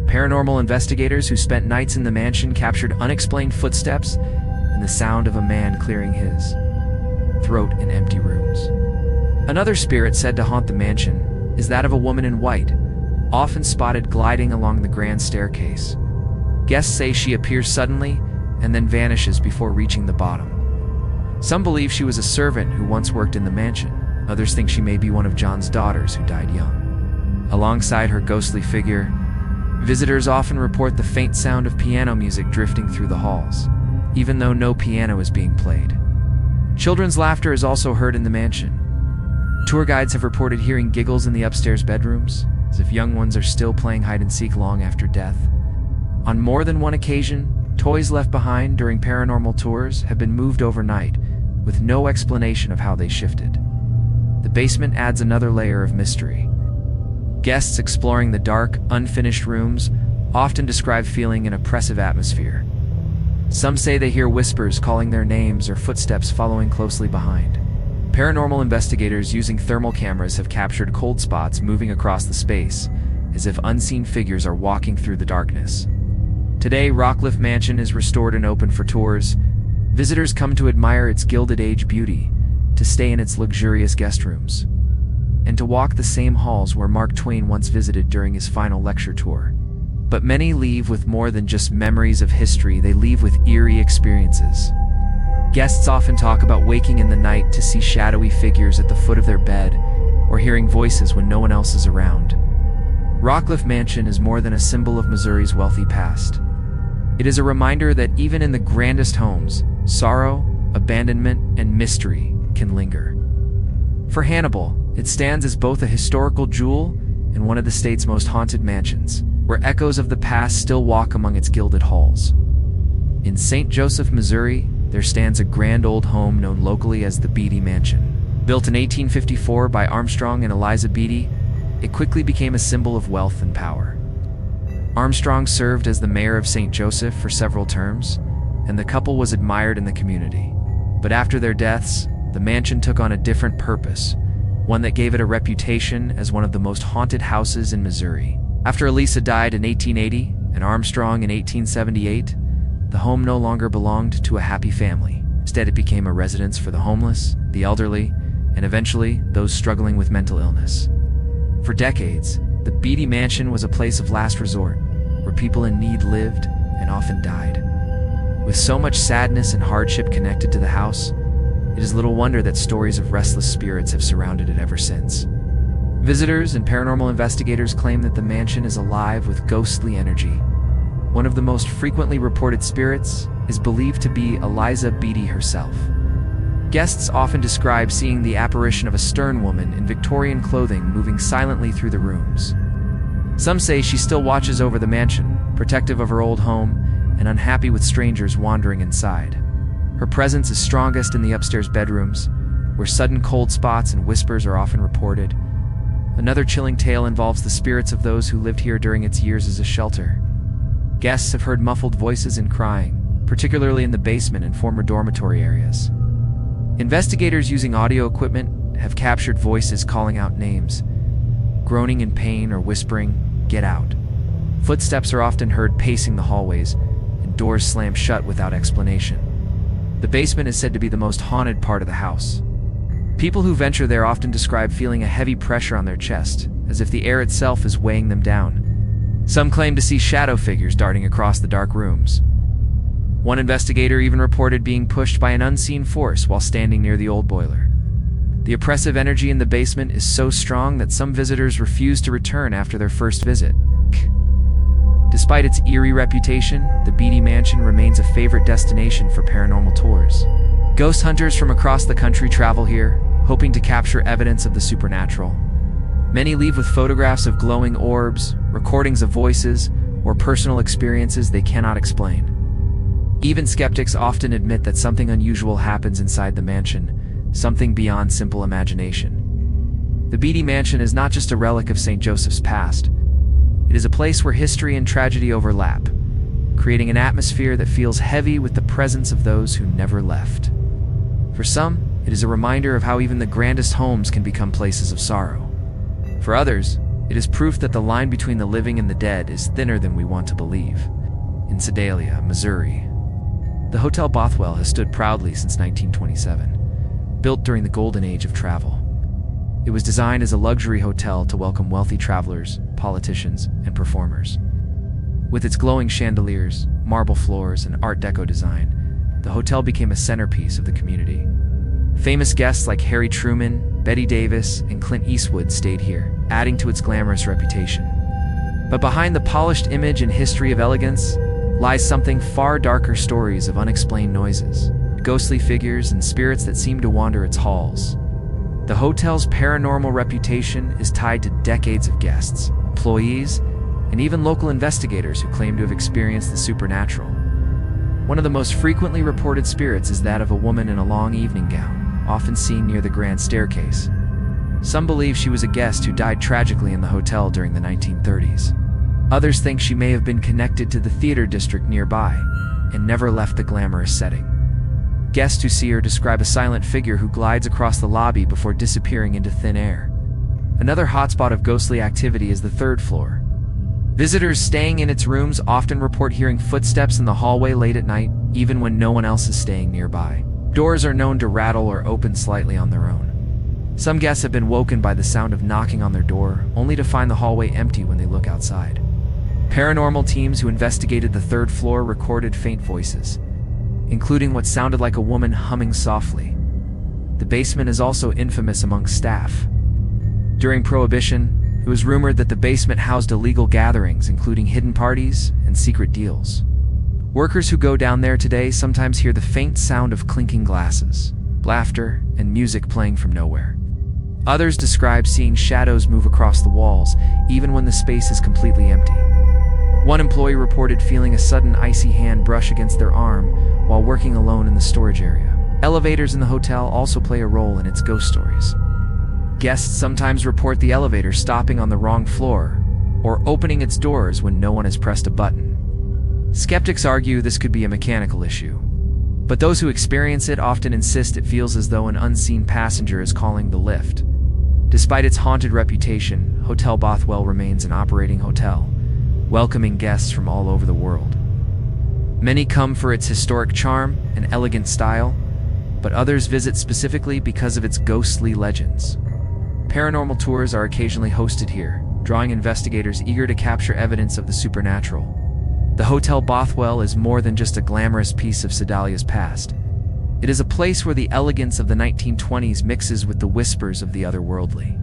Paranormal investigators who spent nights in the mansion captured unexplained footsteps and the sound of a man clearing his throat in empty rooms. Another spirit said to haunt the mansion is that of a woman in white, often spotted gliding along the grand staircase. Guests say she appears suddenly and then vanishes before reaching the bottom. Some believe she was a servant who once worked in the mansion. Others think she may be one of John's daughters who died young. Alongside her ghostly figure, visitors often report the faint sound of piano music drifting through the halls, even though no piano is being played. Children's laughter is also heard in the mansion. Tour guides have reported hearing giggles in the upstairs bedrooms, as if young ones are still playing hide-and-seek long after death. On more than one occasion, toys left behind during paranormal tours have been moved overnight, with no explanation of how they shifted. The basement adds another layer of mystery. Guests exploring the dark, unfinished rooms often describe feeling an oppressive atmosphere. Some say they hear whispers calling their names or footsteps following closely behind. Paranormal investigators using thermal cameras have captured cold spots moving across the space, as if unseen figures are walking through the darkness. Today, Rockcliffe Mansion is restored and open for tours. Visitors come to admire its Gilded Age beauty, to stay in its luxurious guest rooms, and to walk the same halls where Mark Twain once visited during his final lecture tour. But many leave with more than just memories of history. They leave with eerie experiences. Guests often talk about waking in the night to see shadowy figures at the foot of their bed, or hearing voices when no one else is around. Rockcliffe Mansion is more than a symbol of Missouri's wealthy past. It is a reminder that even in the grandest homes, sorrow, abandonment, and mystery can linger. For Hannibal, it stands as both a historical jewel and one of the state's most haunted mansions, where echoes of the past still walk among its gilded halls. In St. Joseph, Missouri, there stands a grand old home known locally as the Beatty Mansion. Built in 1854 by Armstrong and Eliza Beatty, it quickly became a symbol of wealth and power. Armstrong served as the mayor of St. Joseph for several terms, and the couple was admired in the community. But after their deaths, the mansion took on a different purpose, one that gave it a reputation as one of the most haunted houses in Missouri. After Eliza died in 1880 and Armstrong in 1878, the home no longer belonged to a happy family. Instead, it became a residence for the homeless, the elderly, and eventually those struggling with mental illness. For decades, the Beatty Mansion was a place of last resort, where people in need lived and often died. With so much sadness and hardship connected to the house, it is little wonder that stories of restless spirits have surrounded it ever since. Visitors and paranormal investigators claim that the mansion is alive with ghostly energy. One of the most frequently reported spirits is believed to be Eliza Beatty herself. Guests often describe seeing the apparition of a stern woman in Victorian clothing moving silently through the rooms. Some say she still watches over the mansion, protective of her old home and unhappy with strangers wandering inside. Her presence is strongest in the upstairs bedrooms, where sudden cold spots and whispers are often reported. Another chilling tale involves the spirits of those who lived here during its years as a shelter. Guests have heard muffled voices and crying, particularly in the basement and former dormitory areas. Investigators using audio equipment have captured voices calling out names, groaning in pain or whispering, "Get out." Footsteps are often heard pacing the hallways, and doors slam shut without explanation. The basement is said to be the most haunted part of the house. People who venture there often describe feeling a heavy pressure on their chest, as if the air itself is weighing them down. Some claim to see shadow figures darting across the dark rooms. One investigator even reported being pushed by an unseen force while standing near the old boiler. The oppressive energy in the basement is so strong that some visitors refuse to return after their first visit. Despite its eerie reputation, the Beatty Mansion remains a favorite destination for paranormal tours. Ghost hunters from across the country travel here, hoping to capture evidence of the supernatural. Many leave with photographs of glowing orbs, recordings of voices, or personal experiences they cannot explain. Even skeptics often admit that something unusual happens inside the mansion, something beyond simple imagination. The Beatty Mansion is not just a relic of St. Joseph's past. It is a place where history and tragedy overlap, creating an atmosphere that feels heavy with the presence of those who never left. For some, it is a reminder of how even the grandest homes can become places of sorrow. For others, it is proof that the line between the living and the dead is thinner than we want to believe. In Sedalia, Missouri, the Hotel Bothwell has stood proudly since 1927, built during the golden age of travel. It was designed as a luxury hotel to welcome wealthy travelers, politicians, and performers. With its glowing chandeliers, marble floors, and Art Deco design, the hotel became a centerpiece of the community. Famous guests like Harry Truman, Bette Davis, and Clint Eastwood stayed here, adding to its glamorous reputation. But behind the polished image and history of elegance lies something far darker: stories of unexplained noises, ghostly figures, and spirits that seem to wander its halls. The hotel's paranormal reputation is tied to decades of guests, employees, and even local investigators who claim to have experienced the supernatural. One of the most frequently reported spirits is that of a woman in a long evening gown, often seen near the grand staircase. Some believe she was a guest who died tragically in the hotel during the 1930s. Others think she may have been connected to the theater district nearby and never left the glamorous setting. Guests who see her describe a silent figure who glides across the lobby before disappearing into thin air. Another hotspot of ghostly activity is the third floor. Visitors staying in its rooms often report hearing footsteps in the hallway late at night, even when no one else is staying nearby. Doors are known to rattle or open slightly on their own. Some guests have been woken by the sound of knocking on their door, only to find the hallway empty when they look outside. Paranormal teams who investigated the third floor recorded faint voices, including what sounded like a woman humming softly. The basement is also infamous among staff. During Prohibition, it was rumored that the basement housed illegal gatherings, including hidden parties and secret deals. Workers who go down there today sometimes hear the faint sound of clinking glasses, laughter, and music playing from nowhere. Others describe seeing shadows move across the walls, even when the space is completely empty. One employee reported feeling a sudden icy hand brush against their arm while working alone in the storage area. Elevators in the hotel also play a role in its ghost stories. Guests sometimes report the elevator stopping on the wrong floor or opening its doors when no one has pressed a button. Skeptics argue this could be a mechanical issue, but those who experience it often insist it feels as though an unseen passenger is calling the lift. Despite its haunted reputation, Hotel Bothwell remains an operating hotel, welcoming guests from all over the world. Many come for its historic charm and elegant style, but others visit specifically because of its ghostly legends. Paranormal tours are occasionally hosted here, drawing investigators eager to capture evidence of the supernatural. The Hotel Bothwell is more than just a glamorous piece of Sedalia's past. It is a place where the elegance of the 1920s mixes with the whispers of the otherworldly.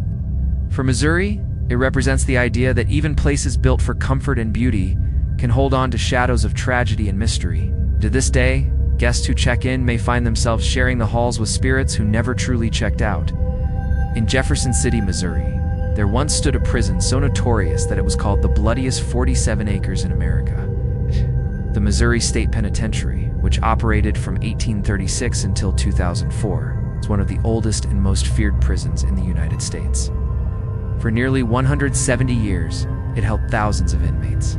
For Missouri, it represents the idea that even places built for comfort and beauty can hold on to shadows of tragedy and mystery. To this day, guests who check in may find themselves sharing the halls with spirits who never truly checked out. In Jefferson City, Missouri, There once stood a prison so notorious that it was called the bloodiest 47 acres in America. The Missouri State Penitentiary, which operated from 1836 until 2004, is one of the oldest and most feared prisons in the United States. For nearly 170 years, it held thousands of inmates,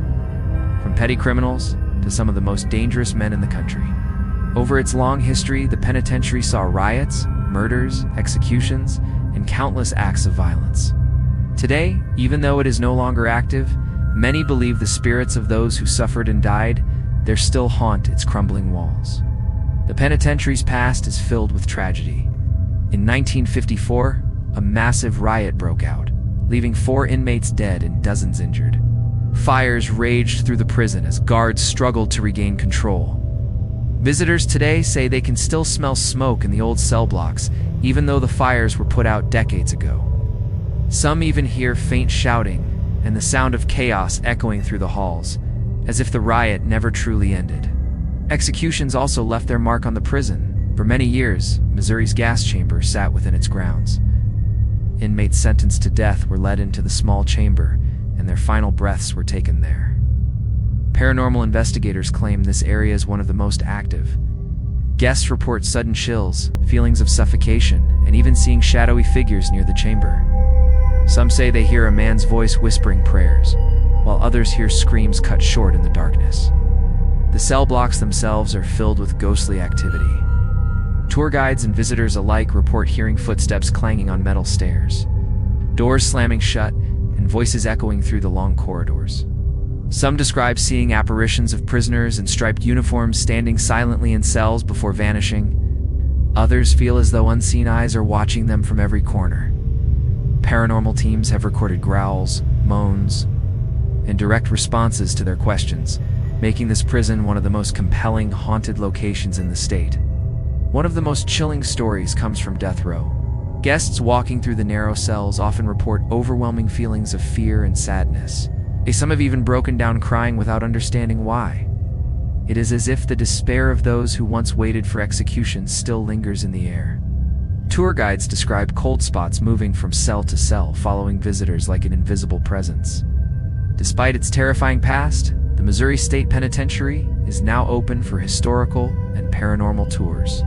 from petty criminals to some of the most dangerous men in the country. Over its long history, the penitentiary saw riots, murders, executions, and countless acts of violence. Today, even though it is no longer active, many believe the spirits of those who suffered and died there still haunt its crumbling walls. The penitentiary's past is filled with tragedy. In 1954, a massive riot broke out, leaving 4 inmates dead and dozens injured. Fires raged through the prison as guards struggled to regain control. Visitors today say they can still smell smoke in the old cell blocks, even though the fires were put out decades ago. Some even hear faint shouting and the sound of chaos echoing through the halls, as if the riot never truly ended. Executions also left their mark on the prison. For many years, Missouri's gas chamber sat within its grounds. Inmates sentenced to death were led into the small chamber, and their final breaths were taken there. Paranormal investigators claim this area is one of the most active. Guests report sudden chills, feelings of suffocation, and even seeing shadowy figures near the chamber. Some say they hear a man's voice whispering prayers, while others hear screams cut short in the darkness. The cell blocks themselves are filled with ghostly activity. Tour guides and visitors alike report hearing footsteps clanging on metal stairs, doors slamming shut, and voices echoing through the long corridors. Some describe seeing apparitions of prisoners in striped uniforms standing silently in cells before vanishing. Others feel as though unseen eyes are watching them from every corner. Paranormal teams have recorded growls, moans, and direct responses to their questions, making this prison one of the most compelling haunted locations in the state. One of the most chilling stories comes from death row. Guests walking through the narrow cells often report overwhelming feelings of fear and sadness. Some have even broken down crying without understanding why. It is as if the despair of those who once waited for execution still lingers in the air. Tour guides describe cold spots moving from cell to cell, following visitors like an invisible presence. Despite its terrifying past, the Missouri State Penitentiary is now open for historical and paranormal tours.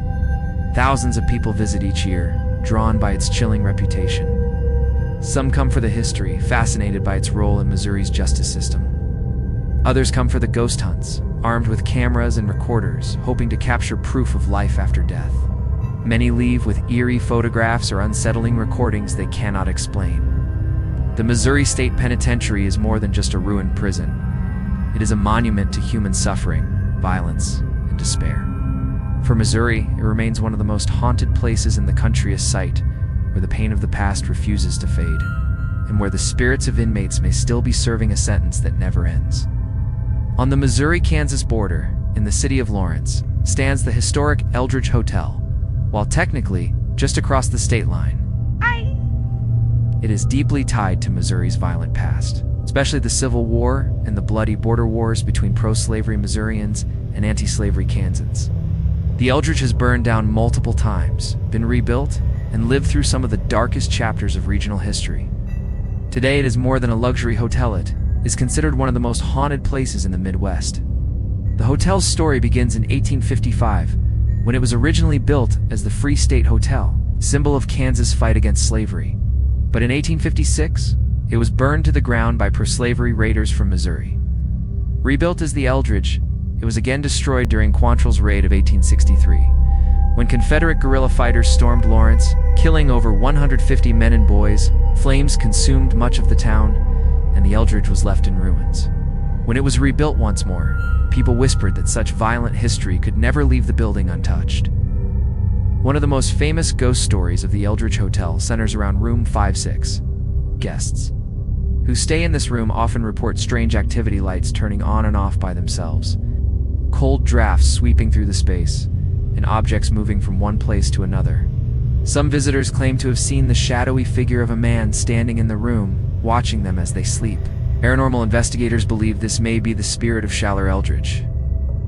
Thousands of people visit each year, drawn by its chilling reputation. Some come for the history, fascinated by its role in Missouri's justice system. Others come for the ghost hunts, armed with cameras and recorders, hoping to capture proof of life after death. Many leave with eerie photographs or unsettling recordings they cannot explain. The Missouri State Penitentiary is more than just a ruined prison. It is a monument to human suffering, violence, and despair. For Missouri, it remains one of the most haunted places in the country, a site where the pain of the past refuses to fade, and where the spirits of inmates may still be serving a sentence that never ends. On the Missouri-Kansas border, in the city of Lawrence, stands the historic Eldridge Hotel, while technically just across the state line. It is deeply tied to Missouri's violent past, especially the Civil War and the bloody border wars between pro-slavery Missourians and anti-slavery Kansans. The Eldridge has burned down multiple times, been rebuilt, and lived through some of the darkest chapters of regional history. Today, it is more than a luxury hotel. It is considered one of the most haunted places in the Midwest. The hotel's story begins in 1855, when it was originally built as the Free State Hotel, symbol of Kansas' fight against slavery. But in 1856, it was burned to the ground by pro-slavery raiders from Missouri. Rebuilt as the Eldridge, it was again destroyed during Quantrill's raid of 1863. When Confederate guerrilla fighters stormed Lawrence, killing over 150 men and boys, flames consumed much of the town, and the Eldridge was left in ruins. When it was rebuilt once more, people whispered that such violent history could never leave the building untouched. One of the most famous ghost stories of the Eldridge Hotel centers around room 56. Guests who stay in this room often report strange activity, lights turning on and off by themselves, cold drafts sweeping through the space, and objects moving from one place to another. Some visitors claim to have seen the shadowy figure of a man standing in the room, watching them as they sleep. Paranormal investigators believe this may be the spirit of Shaler Eldridge,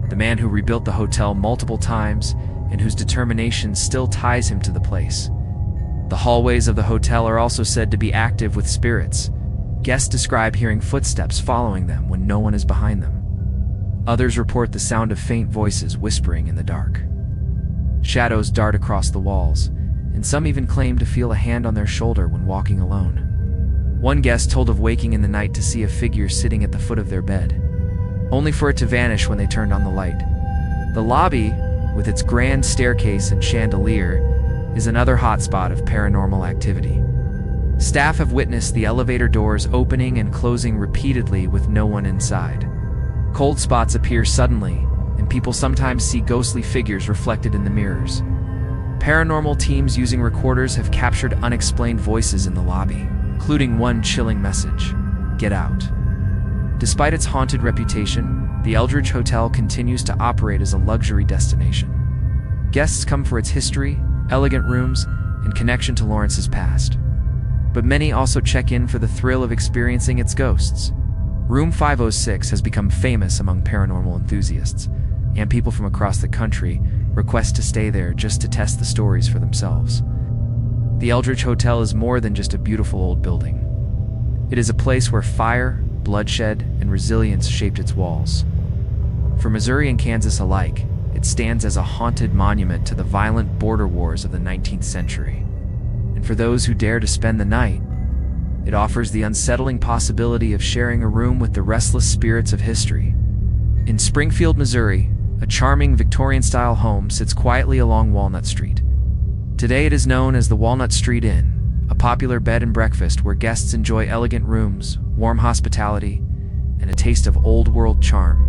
the man who rebuilt the hotel multiple times and whose determination still ties him to the place. The hallways of the hotel are also said to be active with spirits. Guests describe hearing footsteps following them when no one is behind them. Others report the sound of faint voices whispering in the dark. Shadows dart across the walls, and some even claim to feel a hand on their shoulder when walking alone. One guest told of waking in the night to see a figure sitting at the foot of their bed, only for it to vanish when they turned on the light. The lobby, with its grand staircase and chandelier, is another hotspot of paranormal activity. Staff have witnessed the elevator doors opening and closing repeatedly with no one inside. Cold spots appear suddenly, and people sometimes see ghostly figures reflected in the mirrors. Paranormal teams using recorders have captured unexplained voices in the lobby, including one chilling message: "Get out." Despite its haunted reputation, the Eldridge Hotel continues to operate as a luxury destination. Guests come for its history, elegant rooms, and connection to Lawrence's past. But many also check in for the thrill of experiencing its ghosts. Room 506 has become famous among paranormal enthusiasts, and people from across the country request to stay there just to test the stories for themselves. The Eldridge Hotel is more than just a beautiful old building. It is a place where fire, bloodshed, and resilience shaped its walls. For Missouri and Kansas alike, it stands as a haunted monument to the violent border wars of the 19th century. And for those who dare to spend the night, it offers the unsettling possibility of sharing a room with the restless spirits of history. In Springfield, Missouri, a charming Victorian-style home sits quietly along Walnut Street. Today it is known as the Walnut Street Inn, a popular bed and breakfast where guests enjoy elegant rooms, warm hospitality, and a taste of old-world charm.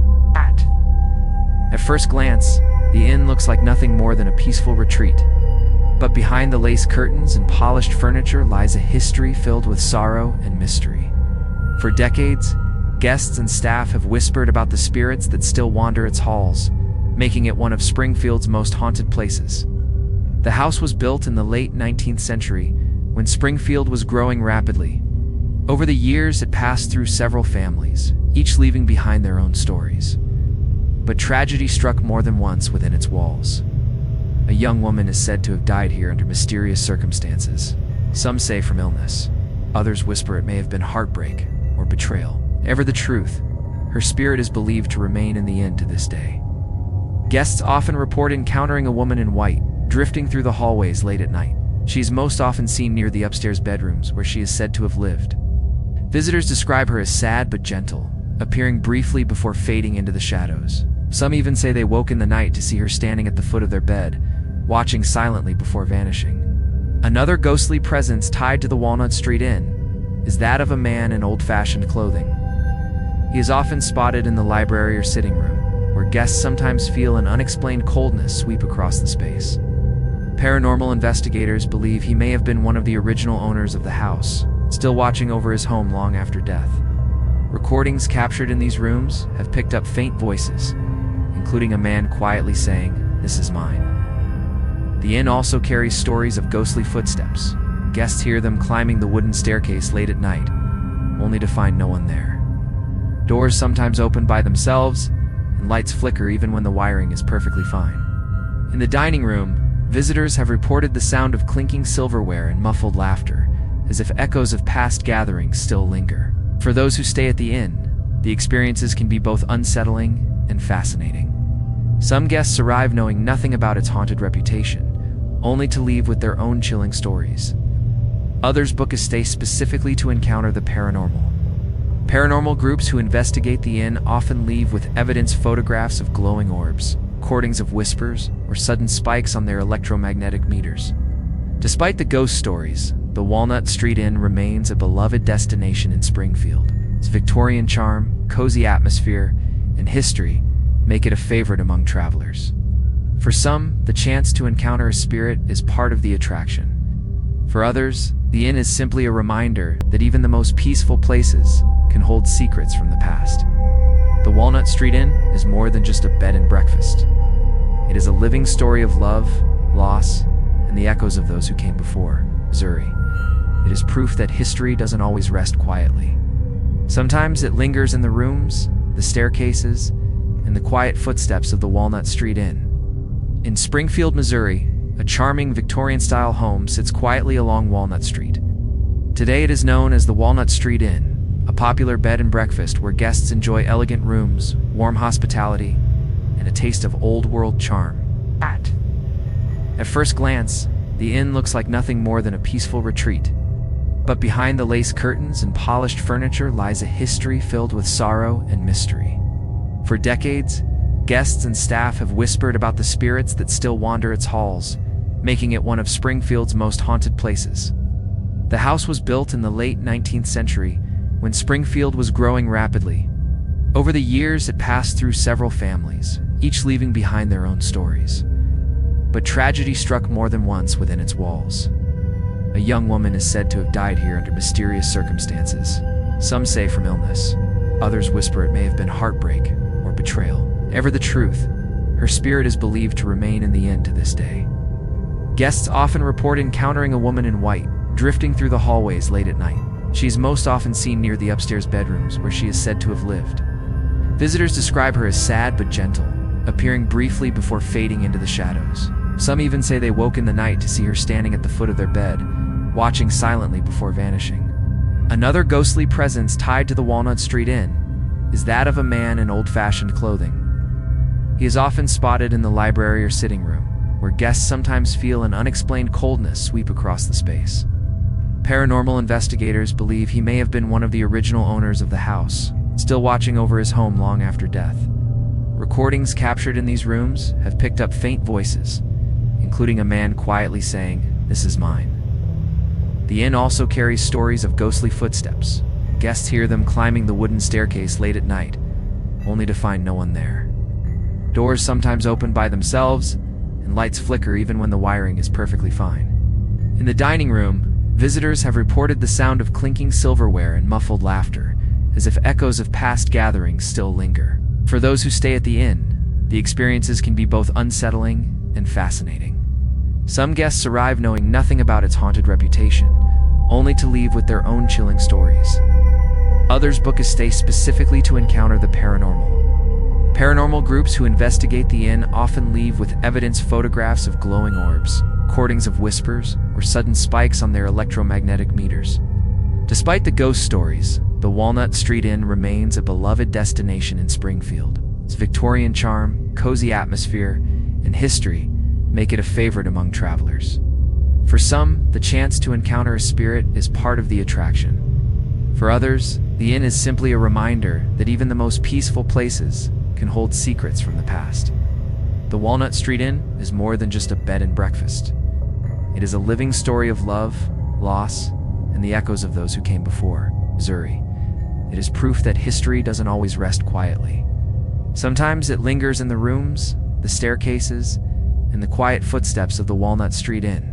At first glance, the inn looks like nothing more than a peaceful retreat. But behind the lace curtains and polished furniture lies a history filled with sorrow and mystery. For decades, guests and staff have whispered about the spirits that still wander its halls, making it one of Springfield's most haunted places. The house was built in the late 19th century, when Springfield was growing rapidly. Over the years, it passed through several families, each leaving behind their own stories. But tragedy struck more than once within its walls. A young woman is said to have died here under mysterious circumstances. Some say from illness. Others whisper it may have been heartbreak or betrayal. Ever the truth, her spirit is believed to remain in the inn to this day. Guests often report encountering a woman in white, drifting through the hallways late at night. She is most often seen near the upstairs bedrooms where she is said to have lived. Visitors describe her as sad but gentle, appearing briefly before fading into the shadows. Some even say they woke in the night to see her standing at the foot of their bed, watching silently before vanishing. Another ghostly presence tied to the Walnut Street Inn is that of a man in old-fashioned clothing. He is often spotted in the library or sitting room, where guests sometimes feel an unexplained coldness sweep across the space. Paranormal investigators believe he may have been one of the original owners of the house, still watching over his home long after death. Recordings captured in these rooms have picked up faint voices, including a man quietly saying, "This is mine." The inn also carries stories of ghostly footsteps. Guests hear them climbing the wooden staircase late at night, only to find no one there. Doors sometimes open by themselves, and lights flicker even when the wiring is perfectly fine. In the dining room, visitors have reported the sound of clinking silverware and muffled laughter, as if echoes of past gatherings still linger. For those who stay at the inn, the experiences can be both unsettling and fascinating. Some guests arrive knowing nothing about its haunted reputation, only to leave with their own chilling stories. Others book a stay specifically to encounter the paranormal. Paranormal groups who investigate the inn often leave with evidence, photographs of glowing orbs, recordings of whispers, or sudden spikes on their electromagnetic meters. Despite the ghost stories, the Walnut Street Inn remains a beloved destination in Springfield. Its Victorian charm, cozy atmosphere, and history make it a favorite among travelers. For some, the chance to encounter a spirit is part of the attraction. For others, the inn is simply a reminder that even the most peaceful places can hold secrets from the past. The Walnut Street Inn is more than just a bed and breakfast. It is a living story of love, loss, and the echoes of those who came before. Missouri. It is proof that history doesn't always rest quietly. Sometimes it lingers in the rooms, the staircases, and the quiet footsteps of the Walnut Street Inn. In Springfield, Missouri, a charming Victorian-style home sits quietly along Walnut Street. Today it is known as the Walnut Street Inn, a popular bed and breakfast where guests enjoy elegant rooms, warm hospitality, and a taste of old-world charm. At first glance, the inn looks like nothing more than a peaceful retreat. But behind the lace curtains and polished furniture lies a history filled with sorrow and mystery. For decades, guests and staff have whispered about the spirits that still wander its halls, making it one of Springfield's most haunted places. The house was built in the late 19th century, when Springfield was growing rapidly. Over the years, it passed through several families, each leaving behind their own stories. But tragedy struck more than once within its walls. A young woman is said to have died here under mysterious circumstances. Some say from illness. Others whisper it may have been heartbreak or betrayal. Ever the truth, her spirit is believed to remain in the inn to this day. Guests often report encountering a woman in white, drifting through the hallways late at night. She is most often seen near the upstairs bedrooms where she is said to have lived. Visitors describe her as sad but gentle, appearing briefly before fading into the shadows. Some even say they woke in the night to see her standing at the foot of their bed, watching silently before vanishing. Another ghostly presence tied to the Walnut Street Inn is that of a man in old-fashioned clothing. He is often spotted in the library or sitting room, where guests sometimes feel an unexplained coldness sweep across the space. Paranormal investigators believe he may have been one of the original owners of the house, still watching over his home long after death. Recordings captured in these rooms have picked up faint voices, including a man quietly saying, "This is mine." The inn also carries stories of ghostly footsteps. Guests hear them climbing the wooden staircase late at night, only to find no one there. Doors sometimes open by themselves, and lights flicker even when the wiring is perfectly fine. In the dining room, visitors have reported the sound of clinking silverware and muffled laughter, as if echoes of past gatherings still linger. For those who stay at the inn, the experiences can be both unsettling and fascinating. Some guests arrive knowing nothing about its haunted reputation, only to leave with their own chilling stories. Others book a stay specifically to encounter the paranormal. Paranormal groups who investigate the inn often leave with evidence, photographs of glowing orbs, recordings of whispers, or sudden spikes on their electromagnetic meters. Despite the ghost stories, the Walnut Street Inn remains a beloved destination in Springfield. Its Victorian charm, cozy atmosphere, and history make it a favorite among travelers. For some, the chance to encounter a spirit is part of the attraction. For others, the inn is simply a reminder that even the most peaceful places can hold secrets from the past. The Walnut Street Inn is more than just a bed and breakfast. It is a living story of love, loss, and the echoes of those who came before. Missouri. It is proof that history doesn't always rest quietly. Sometimes it lingers in the rooms, the staircases, and the quiet footsteps of the Walnut Street Inn.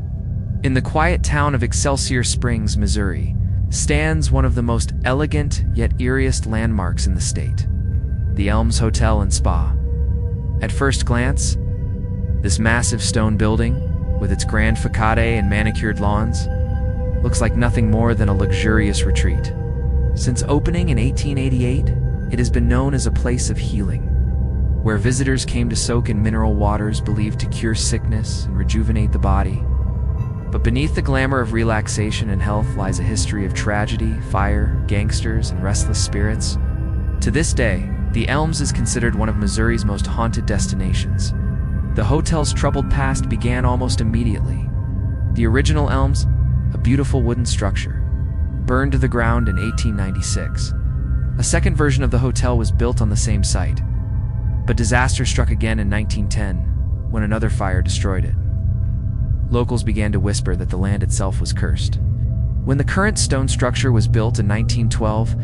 In the quiet town of Excelsior Springs, Missouri, stands one of the most elegant yet eeriest landmarks in the state, the Elms Hotel and Spa. At first glance, this massive stone building, with its grand facade and manicured lawns, looks like nothing more than a luxurious retreat. Since opening in 1888, it has been known as a place of healing, where visitors came to soak in mineral waters believed to cure sickness and rejuvenate the body. But beneath the glamour of relaxation and health lies a history of tragedy, fire, gangsters, and restless spirits. To this day, the Elms is considered one of Missouri's most haunted destinations. The hotel's troubled past began almost immediately. The original Elms, a beautiful wooden structure, burned to the ground in 1896. A second version of the hotel was built on the same site, but disaster struck again in 1910 when another fire destroyed it. Locals began to whisper that the land itself was cursed. When the current stone structure was built in 1912,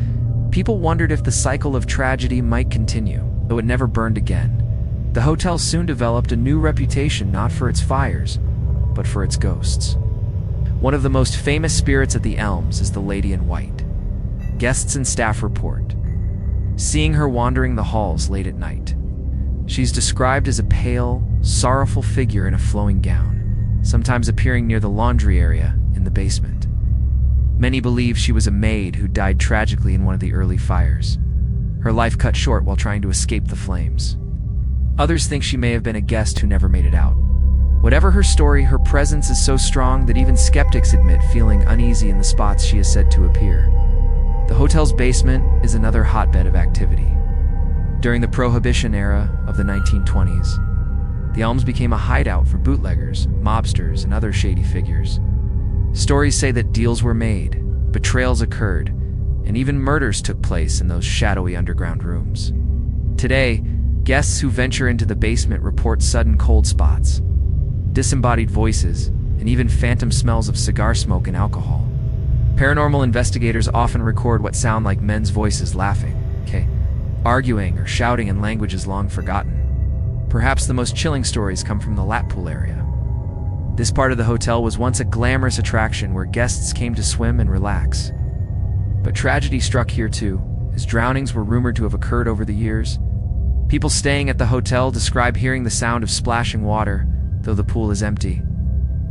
people wondered if the cycle of tragedy might continue, though it never burned again. The hotel soon developed a new reputation not for its fires, but for its ghosts. One of the most famous spirits at the Elms is the Lady in White. Guests and staff report seeing her wandering the halls late at night. She's described as a pale, sorrowful figure in a flowing gown, sometimes appearing near the laundry area in the basement. Many believe she was a maid who died tragically in one of the early fires, her life cut short while trying to escape the flames. Others think she may have been a guest who never made it out. Whatever her story, her presence is so strong that even skeptics admit feeling uneasy in the spots she is said to appear. The hotel's basement is another hotbed of activity. During the Prohibition era of the 1920s, the Elms became a hideout for bootleggers, mobsters, and other shady figures. Stories say that deals were made, betrayals occurred, and even murders took place in those shadowy underground rooms. Today, guests who venture into the basement report sudden cold spots, disembodied voices, and even phantom smells of cigar smoke and alcohol. Paranormal investigators often record what sound like men's voices laughing, arguing, or shouting in languages long forgotten. Perhaps the most chilling stories come from the lap pool area. This part of the hotel was once a glamorous attraction where guests came to swim and relax. But tragedy struck here too, as drownings were rumored to have occurred over the years. People staying at the hotel describe hearing the sound of splashing water, though the pool is empty.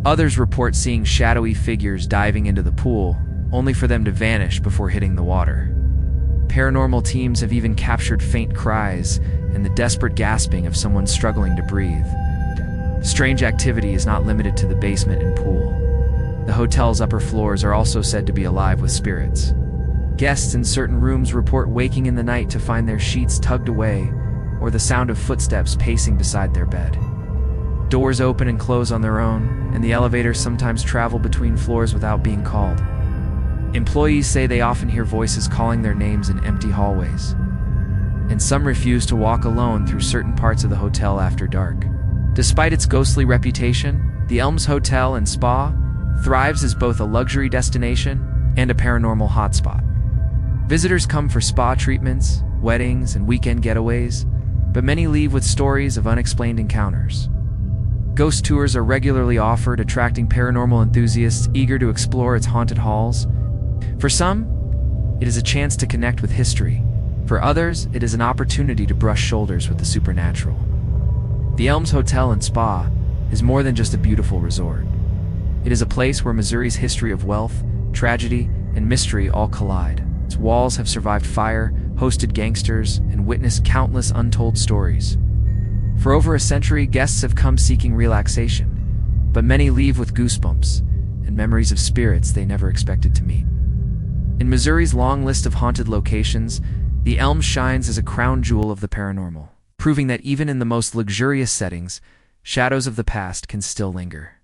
Others report seeing shadowy figures diving into the pool, only for them to vanish before hitting the water. Paranormal teams have even captured faint cries and the desperate gasping of someone struggling to breathe. Strange activity is not limited to the basement and pool. The hotel's upper floors are also said to be alive with spirits. Guests in certain rooms report waking in the night to find their sheets tugged away or the sound of footsteps pacing beside their bed. Doors open and close on their own, and the elevators sometimes travel between floors without being called. Employees say they often hear voices calling their names in empty hallways, and some refuse to walk alone through certain parts of the hotel after dark. Despite its ghostly reputation, the Elms Hotel and Spa thrives as both a luxury destination and a paranormal hotspot. Visitors come for spa treatments, weddings, and weekend getaways, but many leave with stories of unexplained encounters. Ghost tours are regularly offered, attracting paranormal enthusiasts eager to explore its haunted halls. For some, it is a chance to connect with history. For others, it is an opportunity to brush shoulders with the supernatural. The Elms Hotel and Spa is more than just a beautiful resort. It is a place where Missouri's history of wealth, tragedy, and mystery all collide. Its walls have survived fire, hosted gangsters, and witnessed countless untold stories. For over a century, guests have come seeking relaxation, but many leave with goosebumps and memories of spirits they never expected to meet. In Missouri's long list of haunted locations, the Elms shines as a crown jewel of the paranormal, proving that even in the most luxurious settings, shadows of the past can still linger.